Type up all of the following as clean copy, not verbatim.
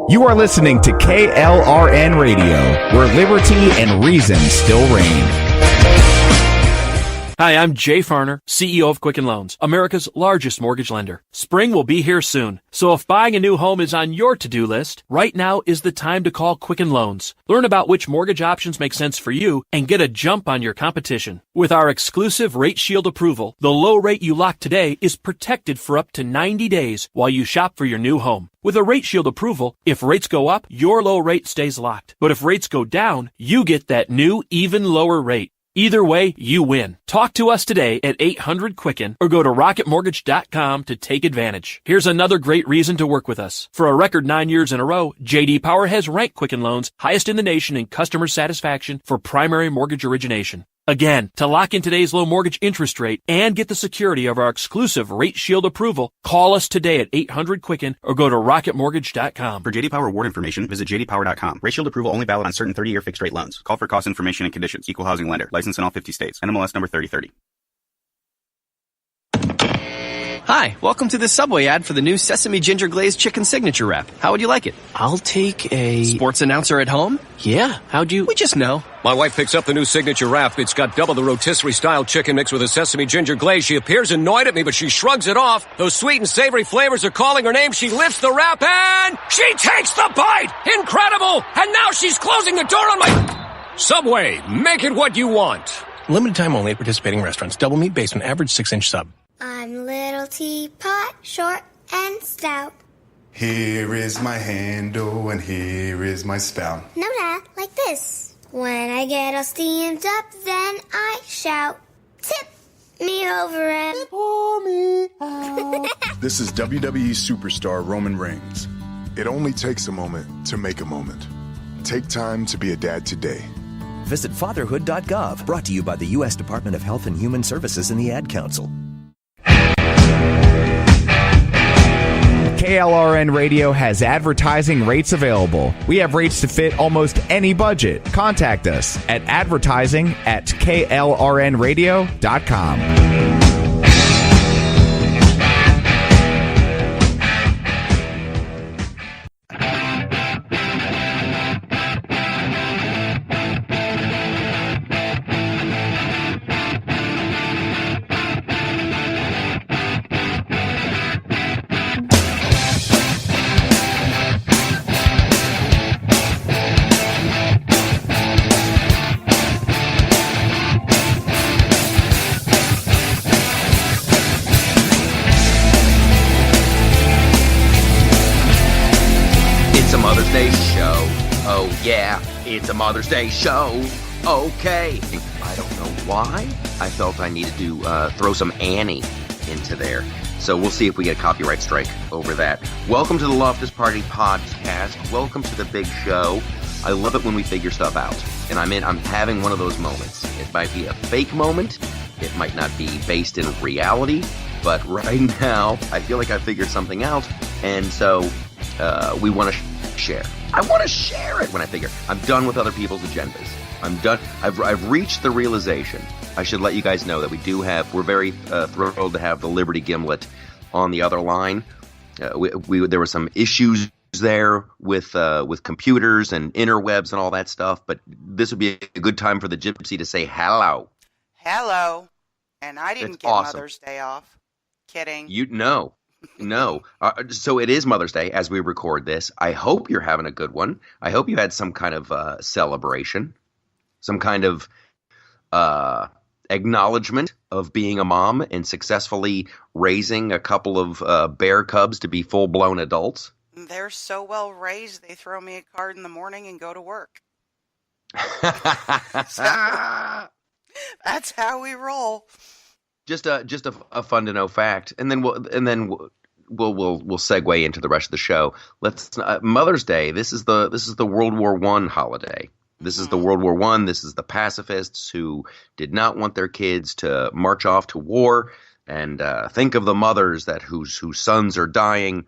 You are listening to KLRN Radio, where liberty and reason still reign. Hi, I'm Jay Farner, CEO of Quicken Loans, America's largest mortgage lender. Spring will be here soon, so if buying a new home is on your to-do list, right now is the time to call Quicken Loans. Learn about which mortgage options make sense for you and get a jump on your competition. With our exclusive Rate Shield approval, the low rate you lock today is protected for up to 90 days while you shop for your new home. With a Rate Shield approval, if rates go up, your low rate stays locked. But if rates go down, you get that new, even lower rate. Either way, you win. Talk to us today at 800-QUICKEN or go to rocketmortgage.com to take advantage. Here's another great reason to work with us. For a record 9 years in a row, J.D. Power has ranked Quicken Loans highest in the nation in customer satisfaction for primary mortgage origination. Again, to lock in today's low mortgage interest rate and get the security of our exclusive Rate Shield approval, call us today at 800-QUICKEN or go to rocketmortgage.com. For J.D. Power award information, visit jdpower.com. Rate Shield approval only valid on certain 30-year fixed-rate loans. Call for cost information and conditions. Equal housing lender. License in all 50 states. NMLS number 3030. Hi, welcome to the Subway ad for the new Sesame Ginger Glazed Chicken Signature Wrap. How would you like it? I'll take a... Sports announcer at home? Yeah, how'd you... We just know. My wife picks up the new Signature Wrap. It's got double the rotisserie-style chicken mixed with a sesame ginger glaze. She appears annoyed at me, but she shrugs it off. Those sweet and savory flavors are calling her name. She lifts the wrap and... she takes the bite! Incredible! And now she's closing the door on my... Subway, make it what you want. Limited time only at participating restaurants. Double meat basement, average 6-inch sub. I'm little teapot, short and stout. Here is my handle and here is my spout. No, Dad, like this. When I get all steamed up, then I shout, tip me over and pour me out. This is WWE superstar Roman Reigns. It only takes a moment to make a moment. Take time to be a dad today. Visit fatherhood.gov, brought to you by the U.S. Department of Health and Human Services and the Ad Council. KLRN Radio has advertising rates available. We have rates to fit almost any budget. Contact us at advertising@klrnradio.com. It's a Mother's Day show. Okay. I don't know why. I felt I needed to throw some Annie into there. So we'll see if we get a copyright strike over that. Welcome to the Loftus Party podcast. Welcome to the big show. I love it when we figure stuff out. And I'm having one of those moments. It might be a fake moment. It might not be based in reality. But right now, I feel like I figured something out. And so we want to share. I want to share it when I figure I'm done with other people's agendas. I'm done. I've reached the realization. I should let you guys know that we're very thrilled to have the Liberty Gimlet on the other line. There were some issues there with computers and interwebs and all that stuff, but this would be a good time for the Gypsy to say hello. Hello. And I didn't get awesome. Mother's Day off. Kidding. No. So it is Mother's Day as we record this. I hope you're having a good one. I hope you had some kind of celebration, some kind of acknowledgement of being a mom and successfully raising a couple of bear cubs to be full-blown adults. They're so well raised, they throw me a card in the morning and go to work. So, that's how we roll. Just a fun to know fact, and then we'll segue into the rest of the show. Mother's Day. This is the World War I holiday. This is the World War I. This is the pacifists who did not want their kids to march off to war, and think of the mothers whose sons are dying,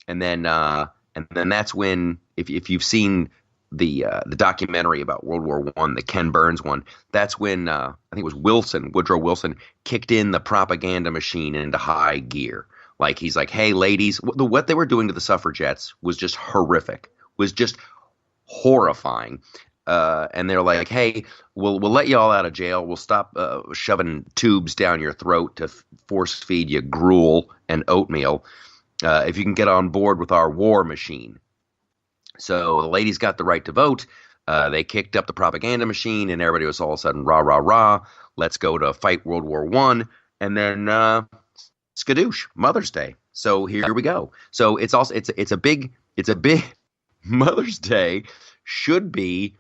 and then that's when if you've seen the documentary about World War I, the Ken Burns one, that's when I think it was Woodrow Wilson kicked in the propaganda machine into high gear. Like he's like, hey ladies, what they were doing to the suffragettes was just horrific. was just horrifying. And they're like, hey, we'll let you all out of jail. We'll stop shoving tubes down your throat to force feed you gruel and oatmeal if you can get on board with our war machine. So the ladies got the right to vote. They kicked up the propaganda machine, and everybody was all of a sudden rah, rah, rah. Let's go to fight World War I. And then skadoosh, Mother's Day. So here we go. So it's a big Mother's Day should be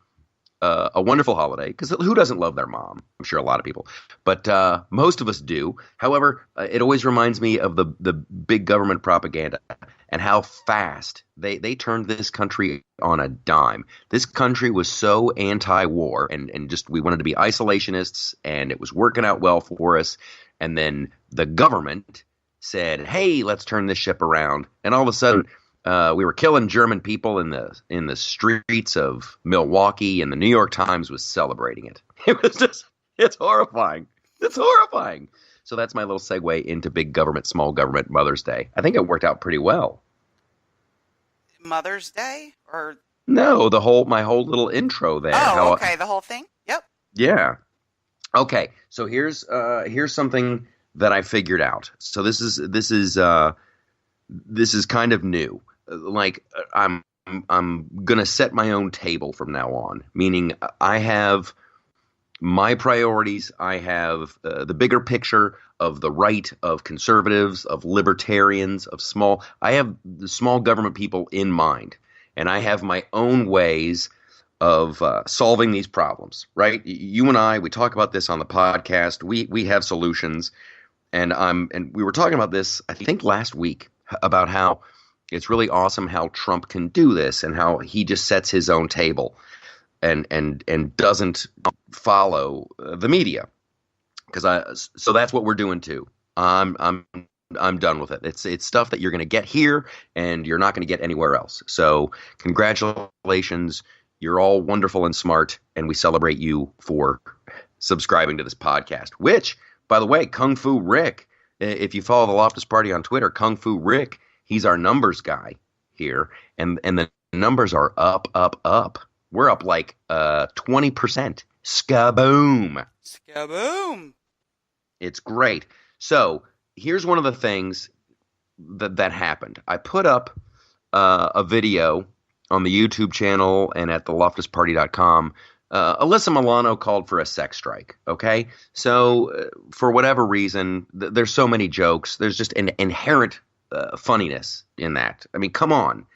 a wonderful holiday, because who doesn't love their mom? I'm sure a lot of people, but most of us do. However, it always reminds me of the big government propaganda and how fast they turned this country on a dime. This country was so anti-war and just we wanted to be isolationists, and it was working out well for us. And then the government said, "Hey, let's turn this ship around," and all of a sudden, we were killing German people in the streets of Milwaukee, and the New York Times was celebrating it. It was it's horrifying. It's horrifying. So that's my little segue into big government, small government, Mother's Day. I think it worked out pretty well. Mother's Day, or no, my whole little intro there. Oh, okay, the whole thing. Yep. Yeah. Okay. So here's something that I figured out. So this is kind of new. Like I'm gonna set my own table from now on, meaning I have my priorities. I have the bigger picture of the right, of conservatives, of libertarians, I have the small government people in mind, and I have my own ways of solving these problems. Right? You and I, we talk about this on the podcast. We have solutions, and we were talking about this, I think, last week, about how it's really awesome how Trump can do this and how he just sets his own table and doesn't follow the media. So that's what we're doing too. I'm done with it. It's stuff that you're going to get here and you're not going to get anywhere else. So congratulations. You're all wonderful and smart, and we celebrate you for subscribing to this podcast, which, by the way, Kung Fu Rick, if you follow the Loftus Party on Twitter, Kung Fu Rick, he's our numbers guy here, and the numbers are up. We're up like 20%. Skaboom. Skaboom. It's great. So here's one of the things that happened. I put up a video on the YouTube channel and at theloftusparty.com. Alyssa Milano called for a sex strike, okay? So for whatever reason, there's so many jokes. There's just an inherent funniness in that. I mean, come on.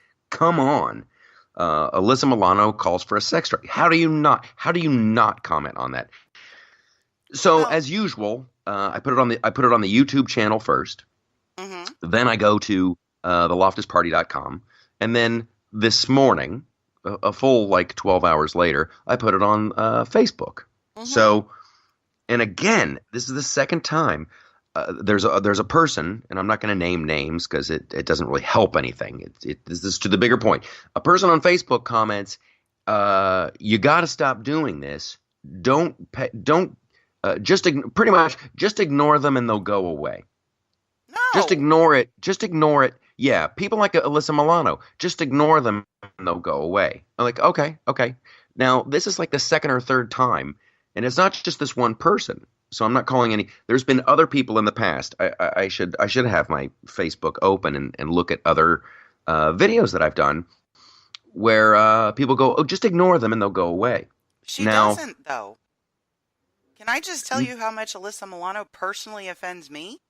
Alyssa Milano calls for a sex strike. How do you not comment on that? So as usual, I put it on the YouTube channel first. Mm-hmm. Then I go to theloftusparty.com, and then this morning, a full 12 hours later, I put it on Facebook. Mm-hmm. So, and again, this is the second time. There's a person, and I'm not going to name names because it doesn't really help anything. This is to the bigger point. A person on Facebook comments, "You got to stop doing this. Pretty much just ignore them and they'll go away. No. Just ignore it. Yeah, people like Alyssa Milano, just ignore them and they'll go away." I'm like, okay. Now this is like the second or third time, and it's not just this one person. So I'm not calling any. There's been other people in the past. I should have my Facebook open and look at other videos that I've done where people go, "Oh, just ignore them and they'll go away." She doesn't, though. Can I just tell you how much Alyssa Milano personally offends me?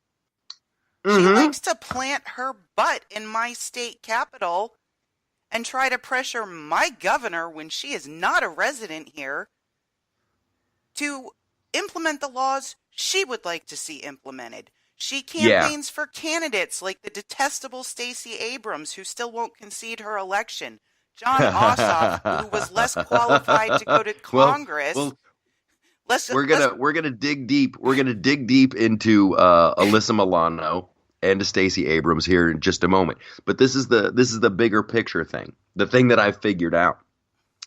Mm-hmm. She likes to plant her butt in my state capital and try to pressure my governor, when she is not a resident here, to implement the laws she would like to see implemented. She campaigns for candidates like the detestable Stacey Abrams, who still won't concede her election. John Ossoff, who was less qualified to go to Congress. We're gonna dig deep. We're gonna dig deep into Alyssa Milano and to Stacey Abrams here in just a moment. But this is the bigger picture thing. The thing that I've figured out.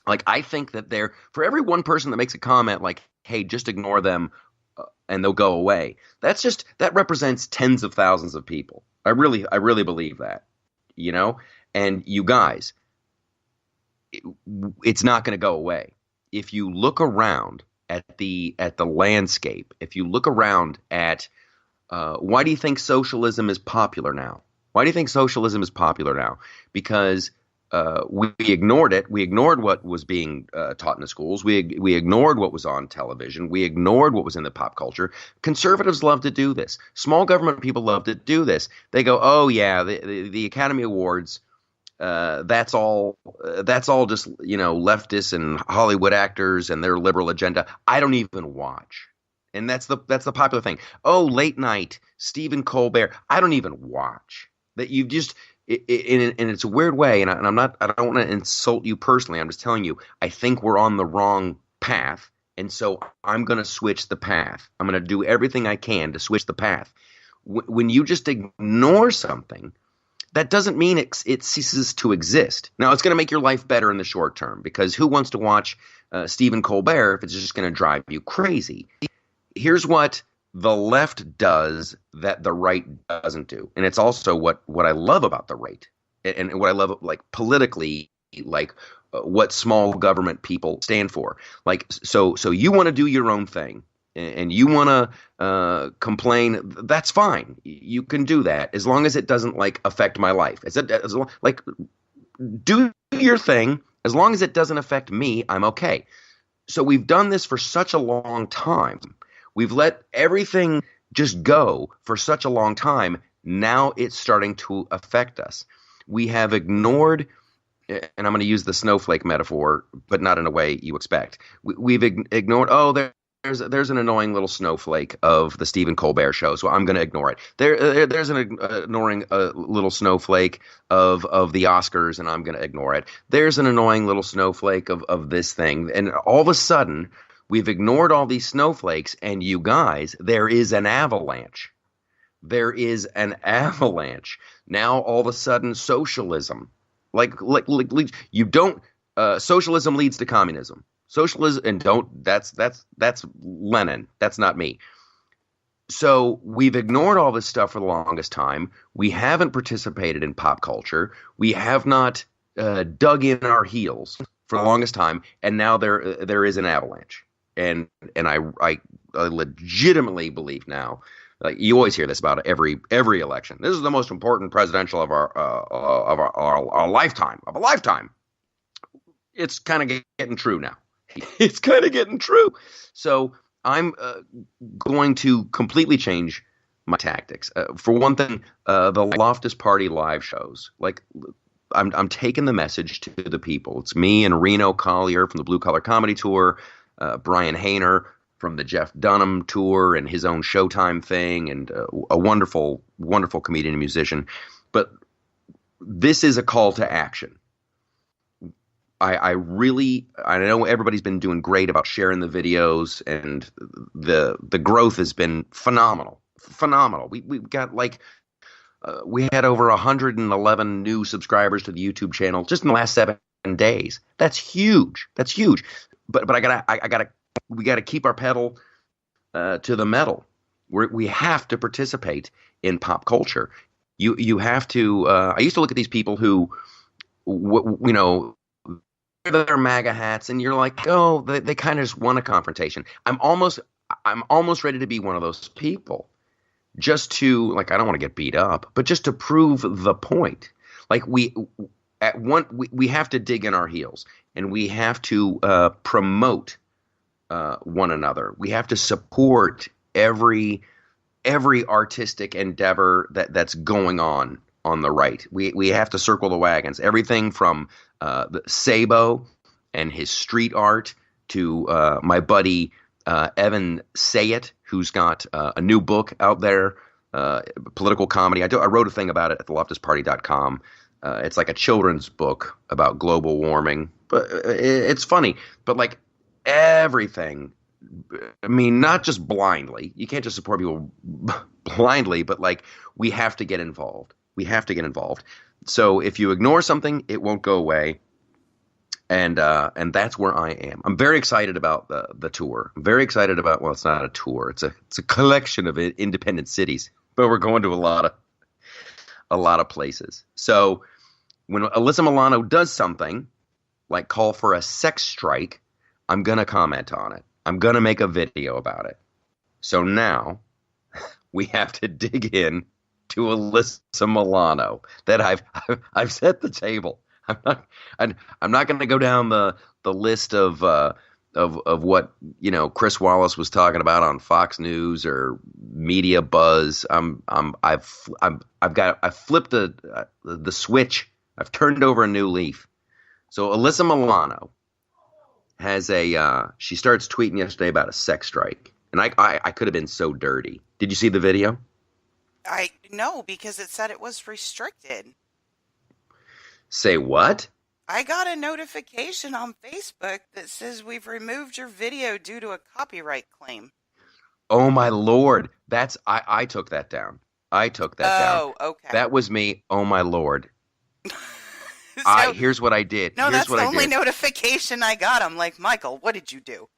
I think that for every one person that makes a comment like, "Hey, just ignore them and they'll go away," that represents tens of thousands of people. I really believe that, And you guys, it's not going to go away. If you look around at the landscape, if you look around at why do you think socialism is popular now? Why do you think socialism is popular now? Because we ignored it. We ignored what was being taught in the schools. We ignored what was on television. We ignored what was in the pop culture. Conservatives love to do this. Small government people love to do this. They go, oh yeah, the Academy Awards. That's all just, leftists and Hollywood actors and their liberal agenda. I don't even watch. And that's the popular thing. Oh, late night, Stephen Colbert. I don't even watch. That you just, and it's a weird way. And I don't want to insult you personally. I'm just telling you, I think we're on the wrong path. And so I'm going to switch the path. I'm going to do everything I can to switch the path. When you just ignore something, that doesn't mean it ceases to exist. Now, it's going to make your life better in the short term, because who wants to watch Stephen Colbert if it's just going to drive you crazy? Here's what the left does that the right doesn't do. And it's also what I love about the right, and what I love, like, politically, like what small government people stand for. Like, so you want to do your own thing, and you want to complain, that's fine. You can do that as long as it doesn't, like, affect my life. Do your thing. As long as it doesn't affect me, I'm okay. So we've done this for such a long time. We've let everything just go for such a long time. Now it's starting to affect us. We have ignored, and I'm going to use the snowflake metaphor, but not in a way you expect. We've ignored, there's an annoying little snowflake of the Stephen Colbert show, so I'm going to ignore it. There's an annoying little snowflake of the Oscars, and I'm going to ignore it. There's an annoying little snowflake of this thing, and all of a sudden, we've ignored all these snowflakes, and you guys, there is an avalanche. There is an avalanche. Now, all of a sudden, socialism, you don't. Socialism leads to communism. Socialism, and that's Lenin. That's not me. So we've ignored all this stuff for the longest time. We haven't participated in pop culture. We have not dug in our heels for the longest time, and now there is an avalanche. And I legitimately believe now, like, you always hear this about every election. This is the most important presidential of our lifetime, of a lifetime. It's kind of getting true now. It's kind of getting true. So I'm going to completely change my tactics. For one thing, the Loftus Party live shows, like, I'm taking the message to the people. It's me and Reno Collier from the Blue Collar Comedy Tour, Brian Hayner from the Jeff Dunham Tour and his own Showtime thing, and a wonderful, wonderful comedian and musician. But this is a call to action. I know everybody's been doing great about sharing the videos, and the growth has been phenomenal. We got we had over 111 new subscribers to the YouTube channel just in the last 7 days. That's huge. But we gotta keep our pedal to the metal. We have to participate in pop culture. You have to. I used to look at these people who, their MAGA hats, and you're like, oh, they kind of just want a confrontation. I'm almost ready to be one of those people, just to, like, I don't want to get beat up, but just to prove the point. Like, we have to dig in our heels, and we have to promote one another. We have to support every artistic endeavor that's going on the right. We have to circle the wagons. Everything from the Sabo and his street art to my buddy Evan Sayet, who's got a new book out there, political comedy. I wrote a thing about it at theloftusparty.com. It's like a children's book about global warming, but it's funny. But, like, everything, I mean, not just blindly. You can't just support people blindly, but, like, we have to get involved. So if you ignore something, it won't go away. And that's where I am. I'm very excited about the tour. I'm very excited about, well, it's not a tour. It's a collection of independent cities, but we're going to a lot of places. So when Alyssa Milano does something, like call for a sex strike, I'm going to comment on it. I'm going to make a video about it. So now we have to dig in to Alyssa Milano. That I've set the table. I'm not going to go down the list of what, you know, Chris Wallace was talking about on Fox News or Media Buzz. I've flipped the switch. I've turned over a new leaf. So Alyssa Milano has she starts tweeting yesterday about a sex strike, and I could have been so dirty. Did you see the video? No, because it said it was restricted. Say what? I got a notification on Facebook that says we've removed your video due to a copyright claim. Oh my Lord. I took that down. I took that down. Oh, okay. That was me. Oh my Lord. Here's what I did. No, that's the only notification I got. I'm like, Michael, what did you do?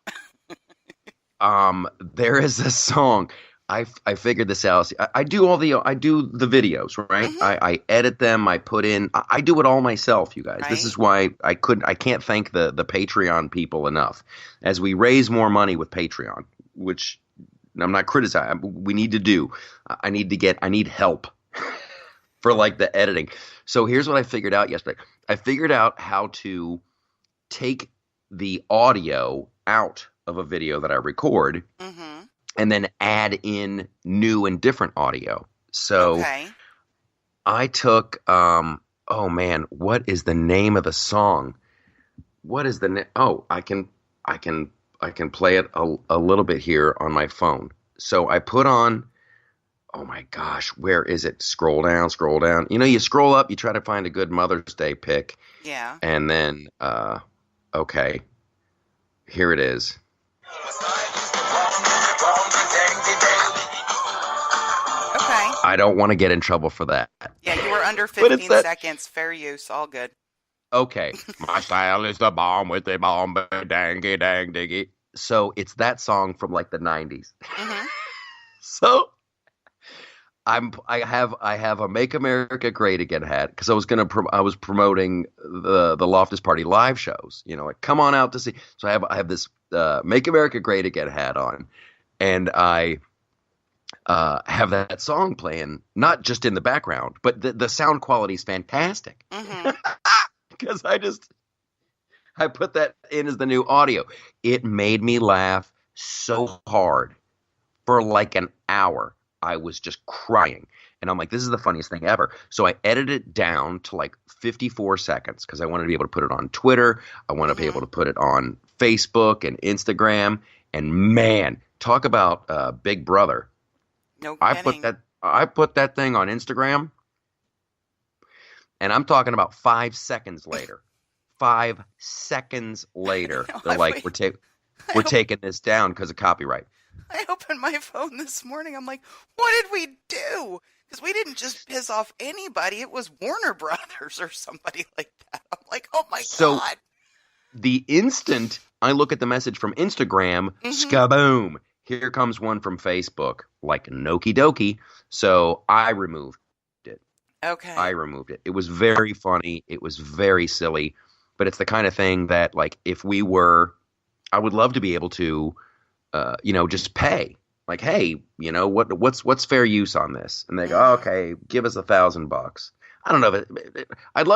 There is a song. I figured this out. I do the videos, right? Mm-hmm. I edit them. I put in. I do it all myself, you guys. Right. This is why I can't thank the Patreon people enough. As we raise more money with Patreon, which I'm not criticizing. We need to do. I need help for like the editing. So here's what I figured out yesterday. I figured out how to take the audio out of a video that I record. Mm-hmm. And then add in new and different audio. So I took, oh man, what is the name of the song? What is the name? Oh, I can play it a little bit here on my phone. So I put on, oh my gosh, where is it? Scroll down. You know, you scroll up, you try to find a good Mother's Day pick. Yeah. And then, okay, here it is. I don't want to get in trouble for that. Yeah, you were under 15 seconds. Fair use. All good. Okay. My style is the bomb with the bomb, dangy, dang, diggy. So it's that song from like the 90s. Mm-hmm. So I have a Make America Great Again hat because I was promoting the Loftus Party live shows. You know, like come on out to see. So I have this Make America Great Again hat on, and I have that song playing, not just in the background, but the sound quality is fantastic. Because I put that in as the new audio. It made me laugh so hard for like an hour. I was just crying. And I'm like, this is the funniest thing ever. So I edited it down to like 54 seconds because I wanted to be able to put it on Twitter. I want to be able to put it on Facebook and Instagram. And man, talk about Big Brother. No kidding. I put that thing on Instagram, and I'm talking about 5 seconds later. 5 seconds later, they're like, we're taking this down because of copyright. I opened my phone this morning. I'm like, what did we do? Because we didn't just piss off anybody. It was Warner Brothers or somebody like that. I'm like, oh my God. The instant I look at the message from Instagram, skaboom. Here comes one from Facebook, like Noki Doki. So I removed it. Okay. I removed it. It was very funny. It was very silly. But it's the kind of thing that, like, I would love to be able to, just pay. Like, hey, you know, what's fair use on this? And they go, okay, give us $1,000. I don't know. I'd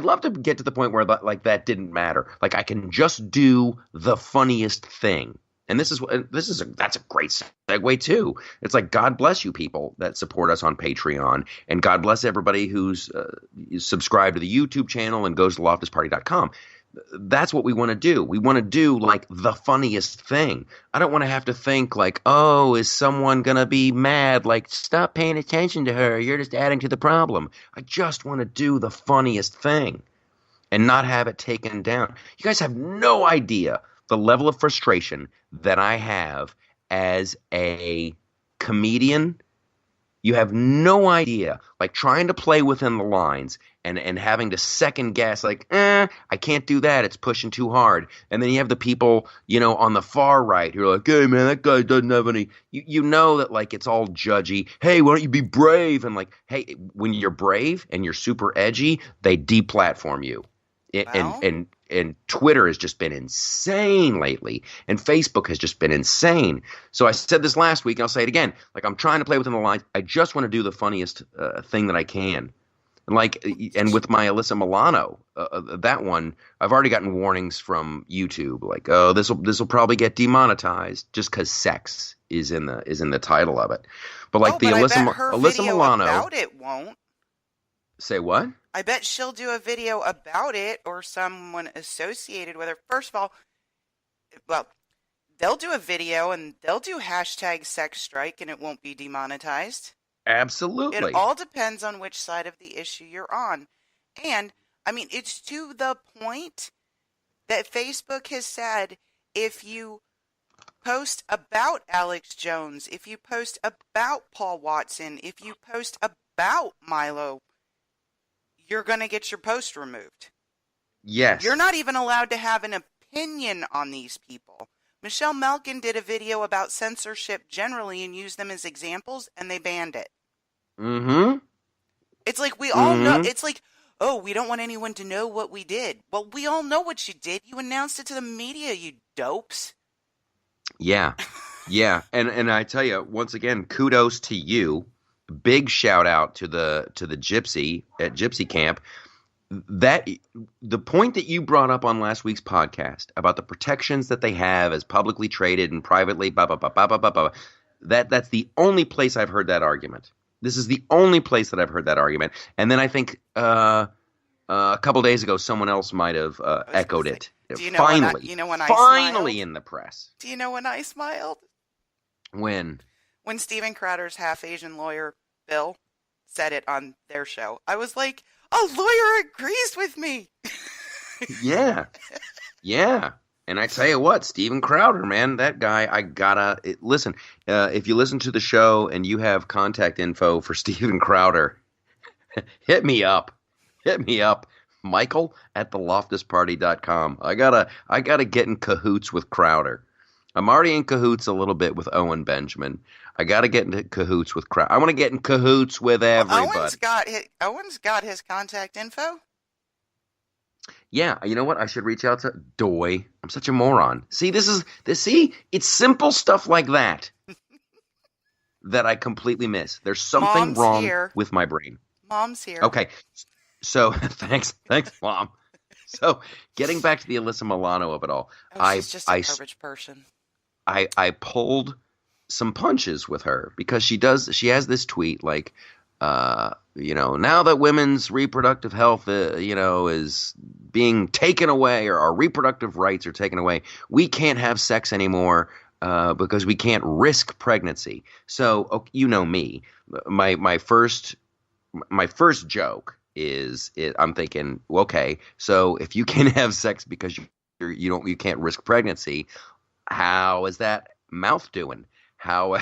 love to get to the point where like that didn't matter. Like I can just do the funniest thing. And that's a great segue too. It's like, God bless you people that support us on Patreon, and God bless everybody who's subscribed to the YouTube channel and goes to loftusparty.com. That's what we want to do. We want to do like the funniest thing. I don't want to have to think like, oh, is someone going to be mad? Like, stop paying attention to her. You're just adding to the problem. I just want to do the funniest thing and not have it taken down. You guys have no idea the level of frustration that I have as a comedian. You have no idea, like trying to play within the lines and having to second guess, like, I can't do that. It's pushing too hard. And then you have the people, you know, on the far right who are like, hey, man, that guy doesn't have any. You know that, like, it's all judgy. Hey, why don't you be brave? And like, hey, when you're brave and you're super edgy, they deplatform you. And and Twitter has just been insane lately, and Facebook has just been insane. So I said this last week, and I'll say it again. Like, I'm trying to play within the lines. I just want to do the funniest thing that I can. And with my Alyssa Milano, that one, I've already gotten warnings from YouTube, like, oh, this will probably get demonetized just because sex is in the title of it. But like Alyssa Milano about it won't. Say what? I bet she'll do a video about it, or someone associated with her. First of all, well, they'll do a video and they'll do hashtag sex strike and it won't be demonetized. Absolutely. It all depends on which side of the issue you're on. And, I mean, it's to the point that Facebook has said if you post about Alex Jones, if you post about Paul Watson, if you post about Milo, you're going to get your post removed. Yes. You're not even allowed to have an opinion on these people. Michelle Malkin did a video about censorship generally and used them as examples, and they banned it. Mm-hmm. It's like we all know. It's like, oh, we don't want anyone to know what we did. Well, we all know what you did. You announced it to the media, you dopes. Yeah. Yeah. And I tell you, once again, kudos to you. Big shout out to the Gypsy at Gypsy Camp. That the point that you brought up on last week's podcast about the protections that they have as publicly traded and privately, that's the only place I've heard that argument. This is the only place that I've heard that argument. And then I think a couple days ago, someone else might have echoed it. Finally smiled? In the press. Do you know when I smiled? When Steven Crowder's half Asian lawyer, Bill, said it on their show. I was like, a lawyer agrees with me. Yeah. Yeah. And I tell you what, Steven Crowder, man, that guy, listen, if you listen to the show and you have contact info for Steven Crowder, hit me up. Michael at theloftusparty.com. I gotta get in cahoots with Crowder. I'm already in cahoots a little bit with Owen Benjamin. I got to get into cahoots with Crowder. I want to get in cahoots with everybody. Owen's got his contact info? Yeah, you know what? I should reach out to Doy. I'm such a moron. See, it's simple stuff like that that I completely miss. There's something wrong with my brain. Mom's here. Okay. So, thanks, Mom. So, getting back to the Alyssa Milano of it all. She's just a garbage person. I pulled some punches with her because she has this tweet like, now that women's reproductive health, is being taken away, or our reproductive rights are taken away, we can't have sex anymore because we can't risk pregnancy. So, you know me, my first joke is I'm thinking, well, okay, so if you can have sex because you can't risk pregnancy, how is that mouth doing? How you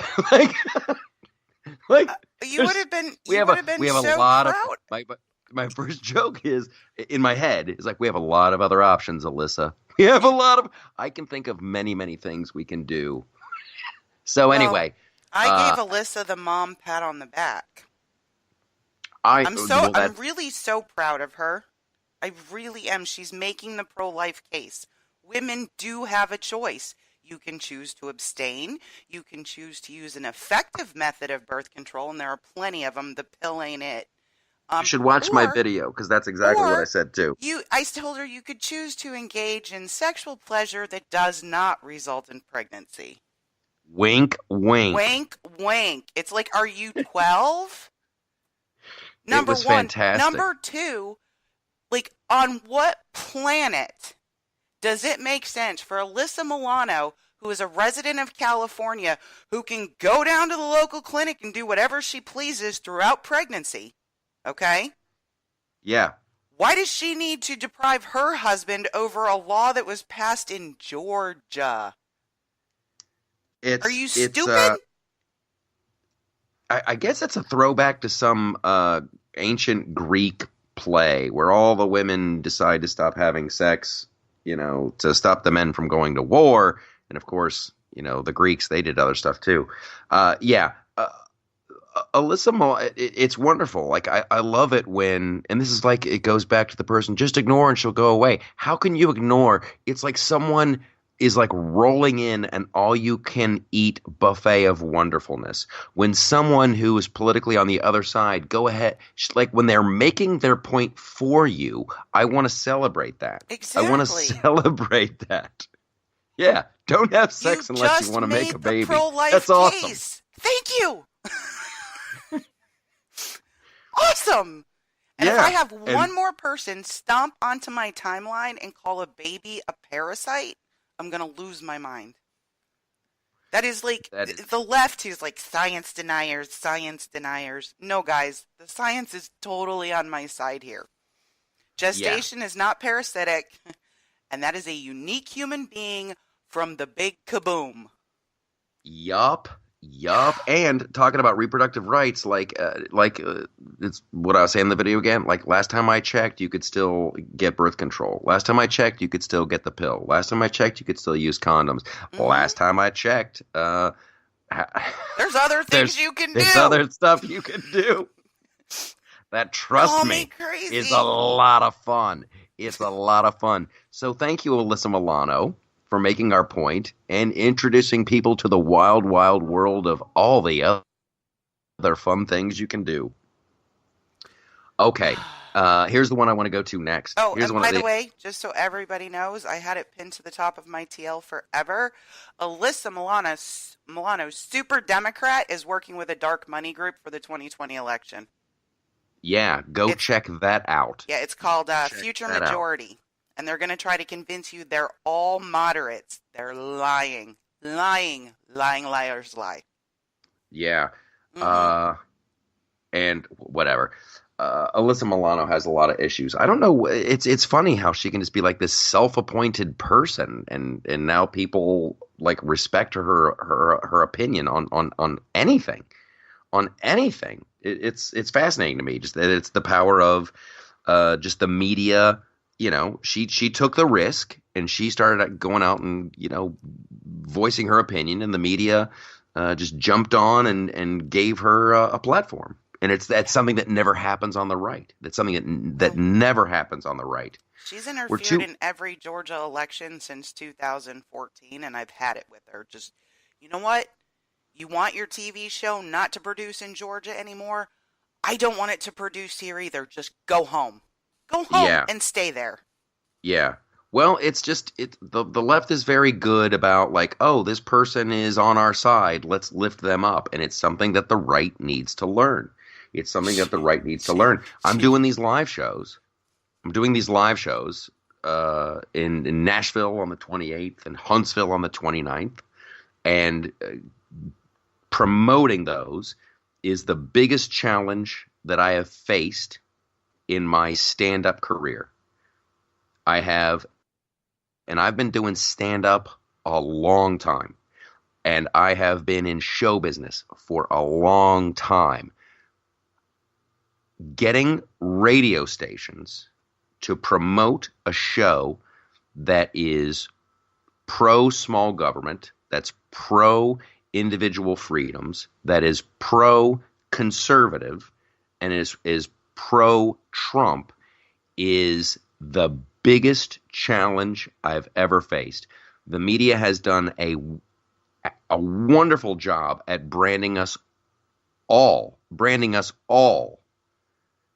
would have been. We have a lot of. My first joke is in my head is like, we have a lot of other options, Alyssa. We have a lot of. I can think of many things we can do. So anyway, I gave Alyssa the mom pat on the back. I'm really so proud of her. I really am. She's making the pro-life case. Women do have a choice. You can choose to abstain. You can choose to use an effective method of birth control, and there are plenty of them. The pill ain't it. You should watch my video, because that's exactly what I said, too. I told her you could choose to engage in sexual pleasure that does not result in pregnancy. Wink, wink. Wink, wink. It's like, are you 12? Number one. Fantastic. Number two, like, on what planet does it make sense for Alyssa Milano, who is a resident of California, who can go down to the local clinic and do whatever she pleases throughout pregnancy? Okay? Yeah. Why does she need to deprive her husband over a law that was passed in Georgia? Are you stupid? I guess it's a throwback to some ancient Greek play where all the women decide to stop having sex, to stop the men from going to war. And of course, the Greeks, they did other stuff too. Alyssa, it's wonderful. Like, I love it when, and this is like, it goes back to the person, just ignore and she'll go away. How can you ignore? It's like someone is like rolling in an all-you-can-eat buffet of wonderfulness. When someone who is politically on the other side, go ahead, like when they're making their point for you, I want to celebrate that. Exactly. I want to celebrate that. Yeah, don't have sex unless you want to make a baby. That's awesome. Case. Thank you. Awesome. And if I have one more person stomp onto my timeline and call a baby a parasite, I'm going to lose my mind. That is like the left is like science deniers. No, guys, the science is totally on my side here. Gestation is not parasitic, and that is a unique human being from the big kaboom. Yup. And talking about reproductive rights, like it's what I was saying in the video again. Like, last time I checked, you could still get birth control. Last time I checked, you could still get the pill. Last time I checked, you could still use condoms. Mm-hmm. Last time I checked, there's other things you can do. There's other stuff you can do. That, trust me, is a lot of fun. It's a lot of fun. So thank you, Alyssa Milano, for making our point and introducing people to the wild, wild world of all the other fun things you can do. Okay, here's the one I want to go to next. Oh, here's and by the way, just so everybody knows, I had it pinned to the top of my TL forever. Alyssa Milano, super Democrat, is working with a dark money group for the 2020 election. Yeah, check that out. Yeah, it's called Future Majority. And they're going to try to convince you they're all moderates. They're lying. Liars lie. Yeah. Mm-hmm. And whatever. Alyssa Milano has a lot of issues. I don't know. It's funny how she can just be like this self-appointed person, and now people like respect her opinion on anything. On anything. It's fascinating to me. Just that it's the power of just the media. You know, she took the risk and she started going out and, you know, voicing her opinion, and the media just jumped on and gave her a platform. And that's something that never happens on the right. That's something that never happens on the right. She's interfered in every Georgia election since 2014, and I've had it with her. Just, you know what? You want your TV show not to produce in Georgia anymore? I don't want it to produce here either. Just go home. Go home and stay there. Yeah. Well, it's just the left is very good about like, oh, this person is on our side. Let's lift them up. And it's something that the right needs to learn. It's something that the right needs to learn. I'm doing these live shows. in Nashville on the 28th and Huntsville on the 29th. And promoting those is the biggest challenge that I have faced in my stand-up career. I've been doing stand-up a long time, and I have been in show business for a long time. Getting radio stations to promote a show that is pro-small government, that's pro-individual freedoms, that is pro-conservative, and is pro-Trump is the biggest challenge I've ever faced. The media has done a wonderful job at branding us all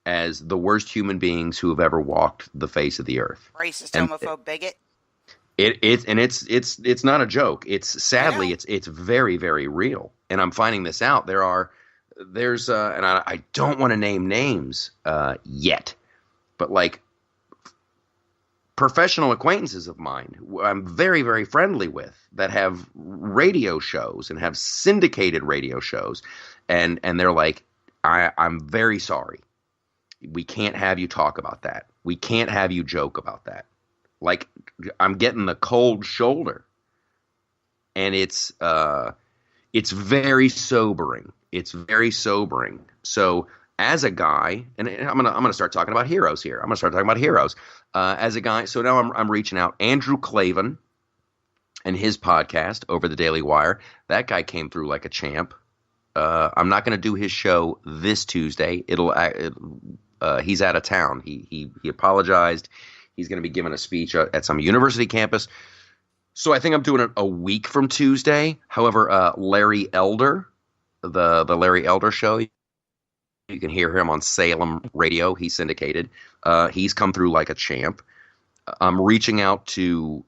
as the worst human beings who have ever walked the face of the earth. Racist, homophobe, bigot. It's not a joke. It's sadly it's very, very real. And I'm finding this out. There's and I don't want to name names yet, but like professional acquaintances of mine who I'm very, very friendly with that have radio shows and have syndicated radio shows, and they're like, I'm very sorry. We can't have you talk about that. We can't have you joke about that. Like, I'm getting the cold shoulder, and it's very sobering. It's very sobering. So as a guy, and I'm gonna start talking about heroes here. As a guy, so now I'm reaching out. Andrew Klavan and his podcast over the Daily Wire. That guy came through like a champ. I'm not going to do his show this Tuesday. He's out of town. He apologized. He's going to be giving a speech at some university campus. So I think I'm doing it a week from Tuesday. However, Larry Elder, the Larry Elder show, you can hear him on Salem Radio. He's syndicated. He's come through like a champ. I'm reaching out to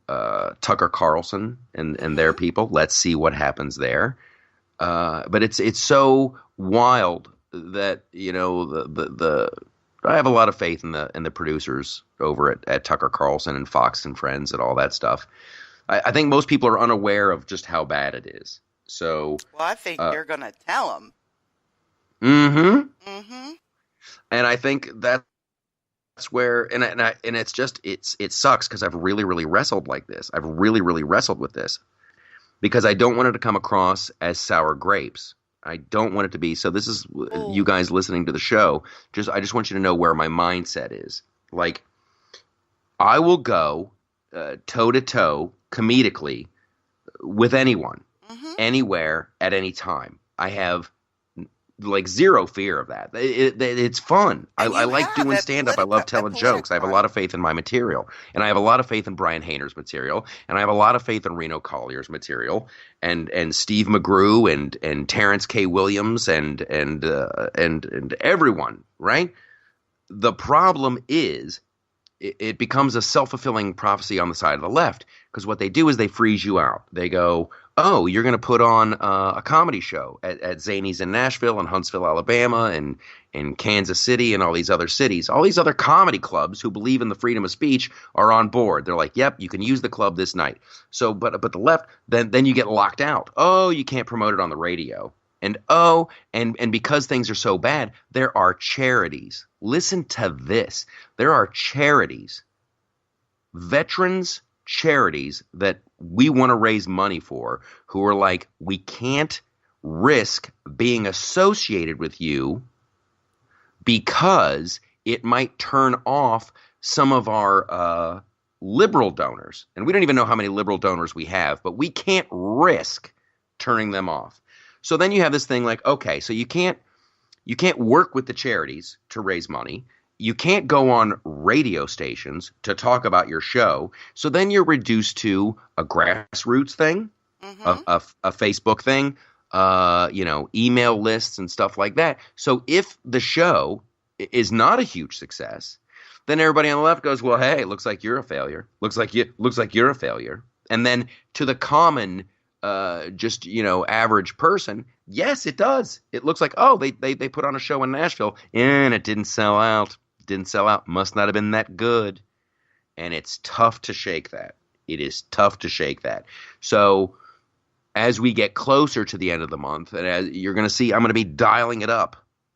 Tucker Carlson and their people. Let's see what happens there. But it's so wild that, you know, I have a lot of faith in the producers over at Tucker Carlson and Fox and Friends and all that stuff. I think most people are unaware of just how bad it is. So, well, I think you're going to tell them. Mm-hmm. Mm-hmm. And I think that's where, and it's just, it sucks because I've really, really wrestled like this. I've really, really wrestled with this because I don't want it to come across as sour grapes. I don't want it to be. So this is you guys listening to the show. I just want you to know where my mindset is. Like, I will go toe to toe comedically with anyone, anywhere, at any time. I have like zero fear of that. It's fun. I like doing stand-up. I love telling jokes. I have a lot of faith in my material. And I have a lot of faith in Brian Hayner's material. And I have a lot of faith in Reno Collier's material. And Steve McGrew and Terrence K. Williams and everyone, right? The problem is it becomes a self-fulfilling prophecy on the side of the left. Because what they do is they freeze you out. They go, oh, you're going to put on a comedy show at Zany's in Nashville and Huntsville, Alabama, and in Kansas City and all these other cities. All these other comedy clubs who believe in the freedom of speech are on board. They're like, yep, you can use the club this night. So, but the left, then you get locked out. Oh, you can't promote it on the radio. And and because things are so bad, there are charities. Listen to this. There are charities, veterans charities that we want to raise money for, who are like, we can't risk being associated with you because it might turn off some of our liberal donors. And we don't even know how many liberal donors we have, but we can't risk turning them off. So then you have this thing like, okay, so you can't work with the charities to raise money. You can't go on radio stations to talk about your show. So then you're reduced to a grassroots thing, a Facebook thing, email lists and stuff like that. So if the show is not a huge success, then everybody on the left goes, well, hey, it looks like you're a failure. Looks like you're a failure. And then to the common, average person, yes, it does. It looks like, oh, they put on a show in Nashville and it didn't sell out. Must not have been that good. And it's tough to shake that. It is tough to shake that. So as we get closer to the end of the month, and as you're going to see, I'm going to be dialing it up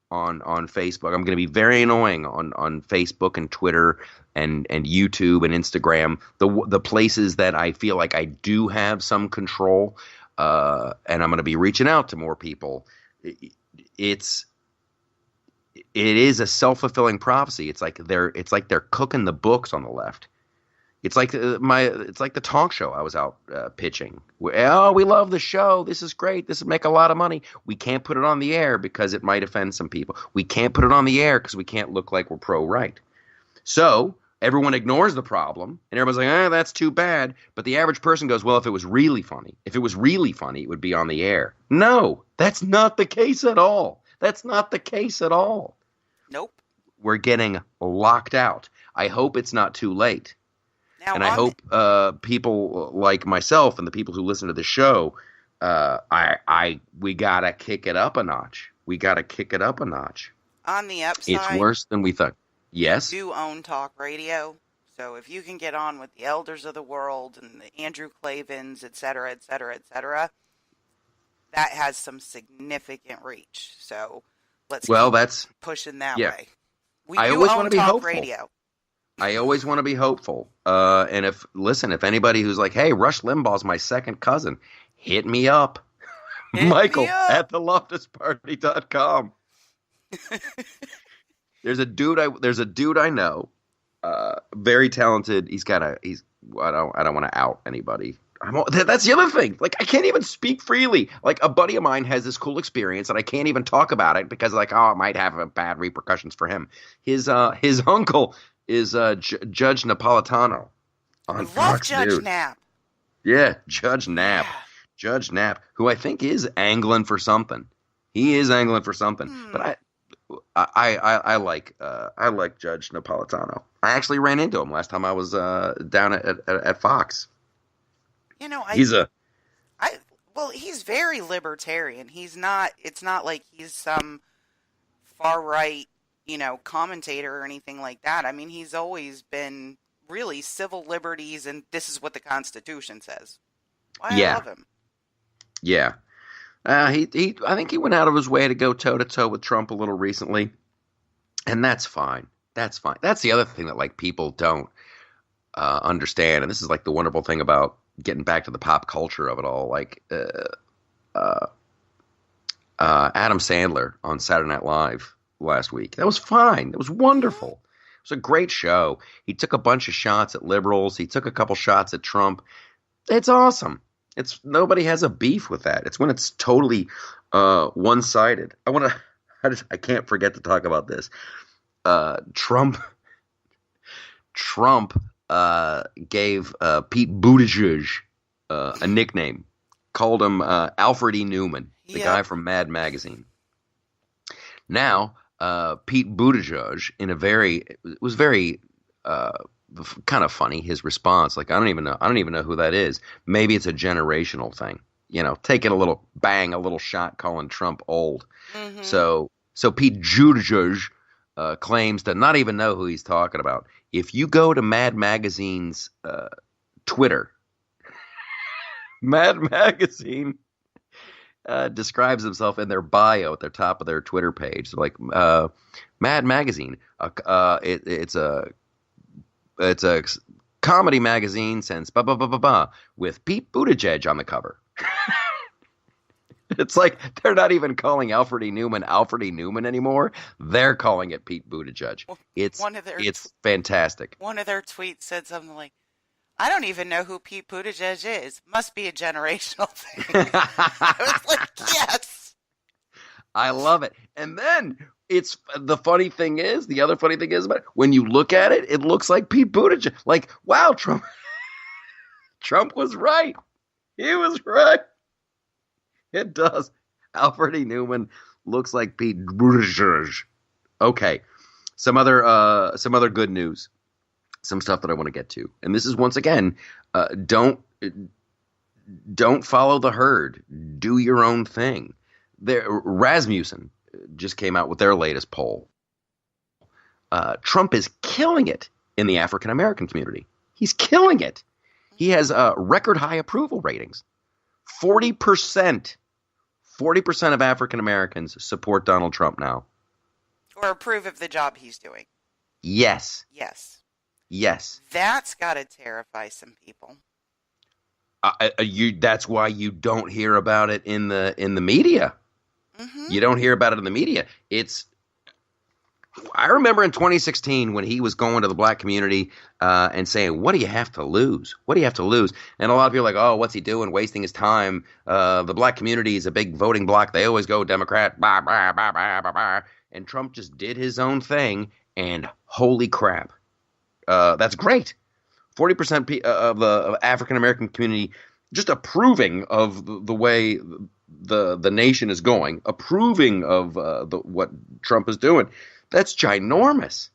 on Facebook. I'm going to be very annoying on Facebook and Twitter and YouTube and Instagram, the places that I feel like I do have some control. And I'm going to be reaching out to more people. It is a self-fulfilling prophecy. It's like they're cooking the books on the left. It's like the talk show I was out pitching. Oh, we love the show. This is great. This would make a lot of money. We can't put it on the air because it might offend some people. We can't put it on the air because we can't look like we're pro-right. So everyone ignores the problem, and everybody's like, that's too bad. But the average person goes, well, if it was really funny, it would be on the air. No, that's not the case at all. That's not the case at all. Nope. We're getting locked out. I hope it's not too late. Now, and I hope people like myself and the people who listen to the show, we got to kick it up a notch. We got to kick it up a notch. On the upside, it's worse than we thought. Yes. You do own talk radio. So if you can get on with the elders of the world and the Andrew Clavins, et cetera, et cetera, et cetera, that has some significant reach. So let's keep pushing that way. I always want to be hopeful. Radio. I always want to be hopeful. And if anybody who's like, hey, Rush Limbaugh's my second cousin, hit me up. Michael at theloftusparty.com. There's a dude I know, very talented. I don't want to out anybody. That's the other thing. Like, I can't even speak freely. Like, a buddy of mine has this cool experience, and I can't even talk about it because, like, it might have bad repercussions for him. His uncle is Judge Napolitano on Fox Judge News. Knapp. Yeah, Judge Knapp. Yeah. Judge Knapp, who I think is angling for something. He is angling for something. But I like Judge Napolitano. I actually ran into him last time I was down at Fox. You know, he's very libertarian. He's not. It's not like he's some far right, commentator or anything like that. I mean, he's always been really civil liberties, and this is what the Constitution says. I love him. Yeah. I think he went out of his way to go toe to toe with Trump a little recently, and that's fine. That's fine. That's the other thing that like people don't understand, and this is like the wonderful thing about getting back to the pop culture of it all. Like Adam Sandler on Saturday Night Live last week. That was fine. It was wonderful. It was a great show. He took a bunch of shots at liberals. He took a couple shots at Trump. It's awesome. Nobody has a beef with that. It's when it's totally one-sided. I can't forget to talk about this. Trump gave Pete Buttigieg a nickname, called him Alfred E. Newman, the guy from Mad Magazine. Now, Pete Buttigieg, it was very kind of funny, his response. Like, I don't even know who that is. Maybe it's a generational thing. Taking a little shot, calling Trump old. Mm-hmm. So Pete Buttigieg claims to not even know who he's talking about. If you go to Mad Magazine's Twitter, Mad Magazine describes himself in their bio at the top of their Twitter page. So like Mad Magazine, it's a comedy magazine since with Pete Buttigieg on the cover. It's like they're not even calling Alfred E. Newman anymore. They're calling it Pete Buttigieg. It's fantastic. One of their tweets said something like, "I don't even know who Pete Buttigieg is. Must be a generational thing." I was like, yes. I love it. And then the other funny thing is about it, when you look at it, it looks like Pete Buttigieg. Like, wow, Trump was right. He was right. It does. Alfred E. Newman looks like Pete Buttigieg. Okay. Some other good news. Some stuff that I want to get to. And this is once again, don't follow the herd. Do your own thing. Rasmussen just came out with their latest poll. Trump is killing it in the African American community. He's killing it. He has record high approval ratings. 40% of African Americans support Donald Trump now. Or approve of the job he's doing. Yes. Yes. That's got to terrify some people. That's why you don't hear about it in the media. Mm-hmm. You don't hear about it in the media. I remember in 2016 when he was going to the black community and saying, "What do you have to lose? What do you have to lose?" And a lot of people are like, "Oh, what's he doing? Wasting his time. The black community is a big voting bloc. They always go Democrat." Bah, bah, bah, bah, bah, bah. And Trump just did his own thing, and holy crap, that's great. 40% of the African American community just approving of the way the nation is going, approving of what Trump is doing. That's ginormous.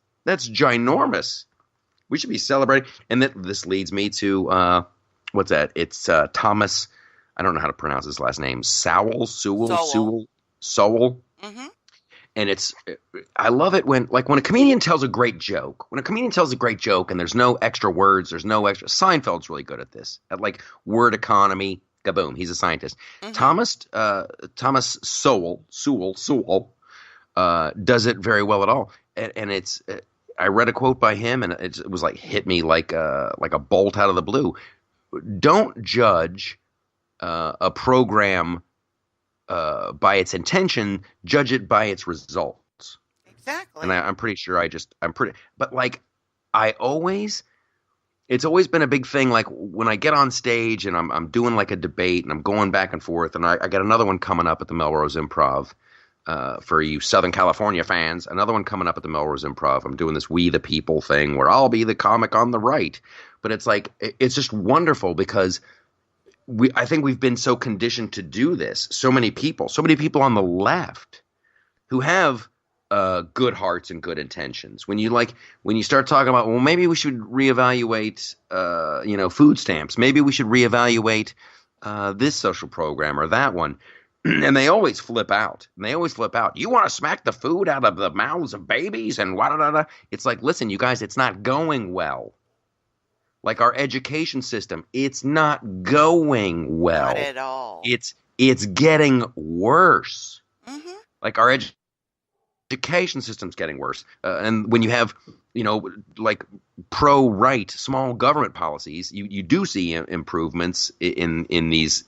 We should be celebrating. And this leads me to what's that? It's Thomas. I don't know how to pronounce his last name. Sowell. Mm-hmm. And I love it when a comedian tells a great joke. When a comedian tells a great joke and there's no extra words, there's no extra. Seinfeld's really good at this. At like word economy. Kaboom. He's a scientist. Mm-hmm. Thomas Sowell does it very well at all. And it's I read a quote by him and it was like hit me like a bolt out of the blue. Don't judge a program by its intention, judge it by its results. Exactly. And I'm pretty sure but like I always, it's always been a big thing. Like when I get on stage and I'm doing like a debate and I'm going back and forth, and I got another one coming up at the Melrose Improv. For you Southern California fans, another one coming up at the Melrose Improv. I'm doing this We the People thing where I'll be the comic on the right. But it's like, it's just wonderful because I think we've been so conditioned to do this. So many people on the left who have good hearts and good intentions. When you start talking about, well, maybe we should reevaluate, food stamps. Maybe we should reevaluate this social program or that one. And they always flip out. You want to smack the food out of the mouths of babies and what? It's like, listen, you guys, it's not going well. Like our education system, it's not going well. Not at all. It's getting worse. Mm-hmm. Like our education system's getting worse. And when you have, like pro-right small government policies, you do see improvements in these,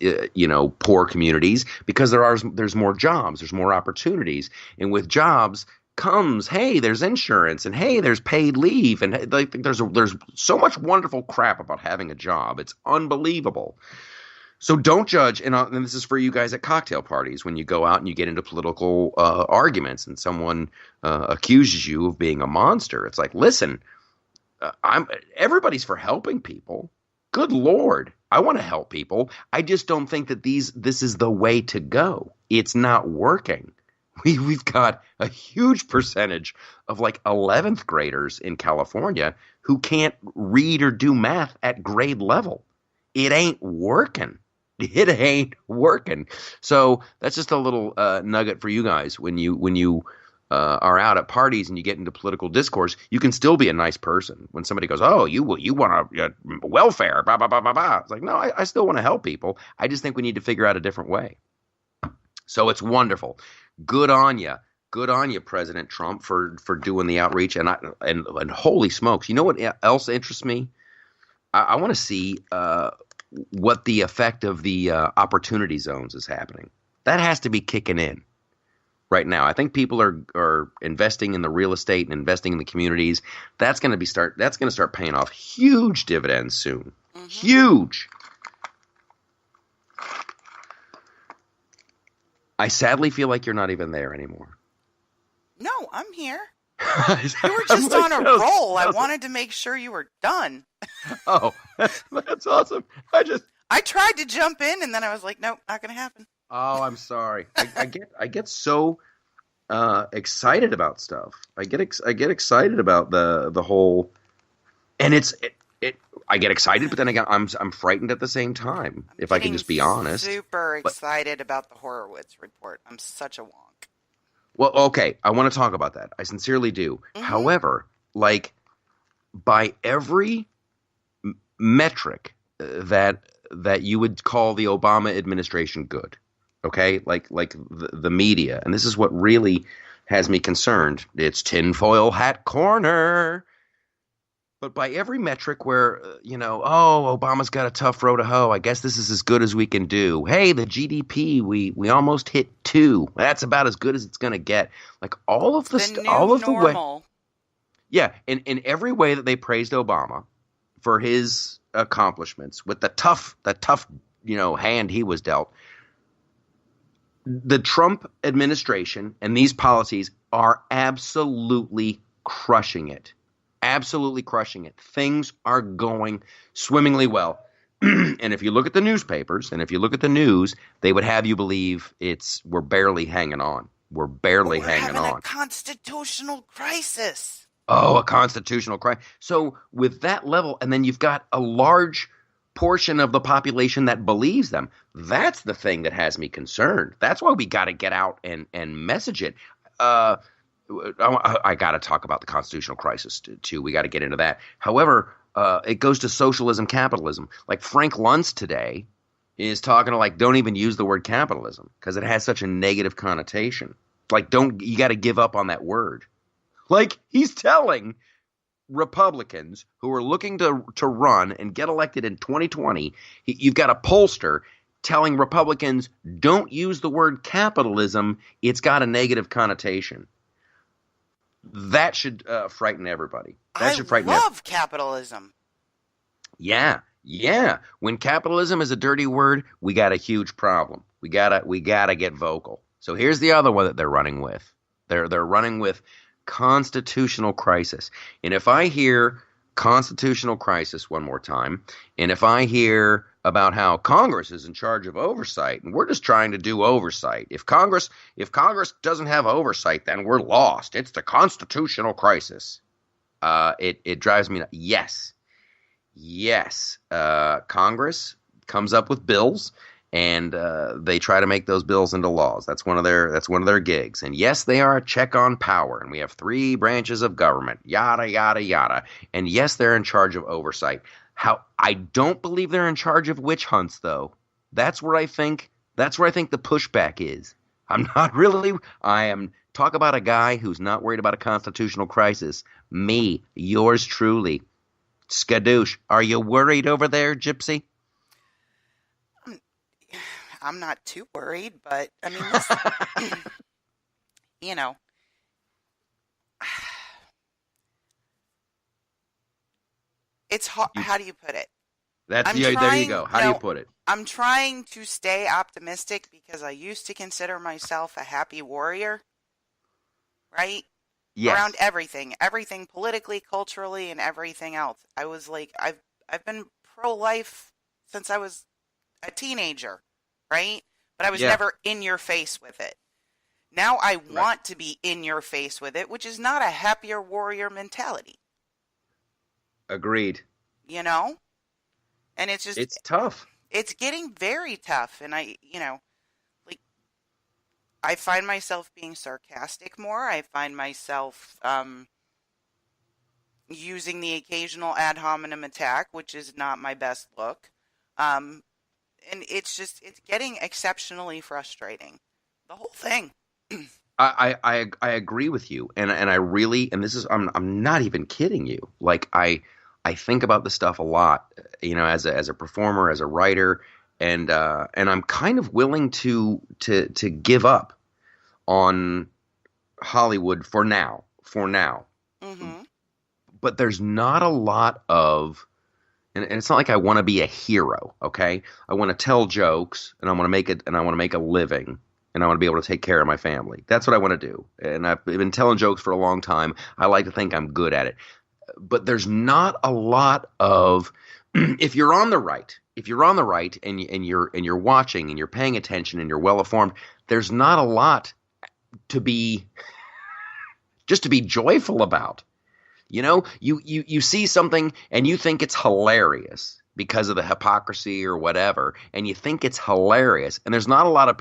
poor communities because there's more jobs, there's more opportunities. And with jobs comes, hey, there's insurance, and hey, there's paid leave, and there's so much wonderful crap about having a job. It's unbelievable. So don't judge, and this is for you guys at cocktail parties when you go out and you get into political arguments and someone accuses you of being a monster. It's like, listen, everybody's for helping people. Good Lord, I want to help people. I just don't think that this is the way to go. It's not working. We've got a huge percentage of like 11th graders in California who can't read or do math at grade level. It ain't working. It ain't working. So that's just a little nugget for you guys. When you are out at parties and you get into political discourse, you can still be a nice person. When somebody goes, "Oh, you want welfare?" Blah blah blah blah blah. It's like, no, I still want to help people. I just think we need to figure out a different way. So it's wonderful. Good on you. Good on you, President Trump, for doing the outreach. And holy smokes, you know what else interests me? I want to see what the effect of the opportunity zones is happening. That has to be kicking in right now. I think people are investing in the real estate and investing in the communities. That's going to start paying off huge dividends soon. Mm-hmm. Huge. I sadly feel like you're not even there anymore. No, I'm here. You were just on a roll. I wanted to make sure you were done. Oh, that's awesome. I tried to jump in and then I was like, nope, not going to happen. Oh, I'm sorry. I get so excited about stuff. I get excited about the whole, and I get excited, but then I'm frightened at the same time. If I can just be honest. Super excited about the Horowitz report. I'm such a wonk. Well, okay, I want to talk about that. I sincerely do. Mm-hmm. However, like by every metric that you would call the Obama administration good, okay, like the media, and this is what really has me concerned. It's tinfoil hat corner. But by every metric where, Obama's got a tough row to hoe. I guess this is as good as we can do. Hey, the GDP, we almost hit 2. That's about as good as it's going to get. Like all of the way. Yeah, in every way that they praised Obama for his accomplishments with the tough hand he was dealt. The Trump administration and these policies are absolutely crushing it. Absolutely crushing it. Things are going swimmingly well. And if you look at the newspapers and if you look at the news, they would have you believe we're barely hanging on. We're having a constitutional crisis. Oh, a constitutional crisis. So with that level, and then you've got a large portion of the population that believes them. That's the thing that has me concerned. That's why we got to get out and message it. I got to talk about the constitutional crisis too. We got to get into that. However, it goes to socialism, capitalism. Like Frank Luntz today is talking to don't even use the word capitalism because it has such a negative connotation. Like you got to give up on that word. Like he's telling Republicans who are looking to run and get elected in 2020, you've got a pollster telling Republicans don't use the word capitalism. It's got a negative connotation. That should frighten everybody. I love capitalism. Yeah, yeah. When capitalism is a dirty word, we got a huge problem. We gotta get vocal. So here's the other one that they're running with. They're running with constitutional crisis. And if I hear constitutional crisis one more time, and if I hear about how Congress is in charge of oversight, and we're just trying to do oversight. If Congress doesn't have oversight, then we're lost. It's the constitutional crisis. It drives me nuts. Yes. Congress comes up with bills, and they try to make those bills into laws. That's one of their gigs. And yes, they are a check on power, and we have 3 branches of government. Yada yada yada. And yes, they're in charge of oversight. How I don't believe they're in charge of witch hunts, though. That's where I think the pushback is. I am talk about a guy who's not worried about a constitutional crisis. Me, yours truly. Skadoosh, are you worried over there, Gypsy? I'm not too worried, but I mean, listen, you know, it's hard. How do you put it? There you go. How do you put it? I'm trying to stay optimistic because I used to consider myself a happy warrior, right? Yes. Around everything politically, culturally, and everything else. I was like, I've been pro-life since I was a teenager, right? But I was never in your face with it. Now I want to be in your face with it, which is not a happier warrior mentality. Agreed. You know? And it's tough. It's getting very tough. And I find myself being sarcastic more. I find myself using the occasional ad hominem attack, which is not my best look. And it's getting exceptionally frustrating. The whole thing. I agree with you. And I really, and this is, I'm not even kidding you. Like I think about this stuff a lot, as a performer, as a writer, and I'm kind of willing to give up on Hollywood for now. Mm-hmm. But there's not a lot of, and it's not like I want to be a hero. Okay, I want to tell jokes, and I want to make it, and I want to make a living, and I want to be able to take care of my family. That's what I want to do. And I've been telling jokes for a long time. I like to think I'm good at it. But there's not a lot of, if you're on the right and you're watching and you're paying attention and you're well informed, there's not a lot to be joyful about. You see something and you think it's hilarious because of the hypocrisy or whatever, and you think it's hilarious, and there's not a lot of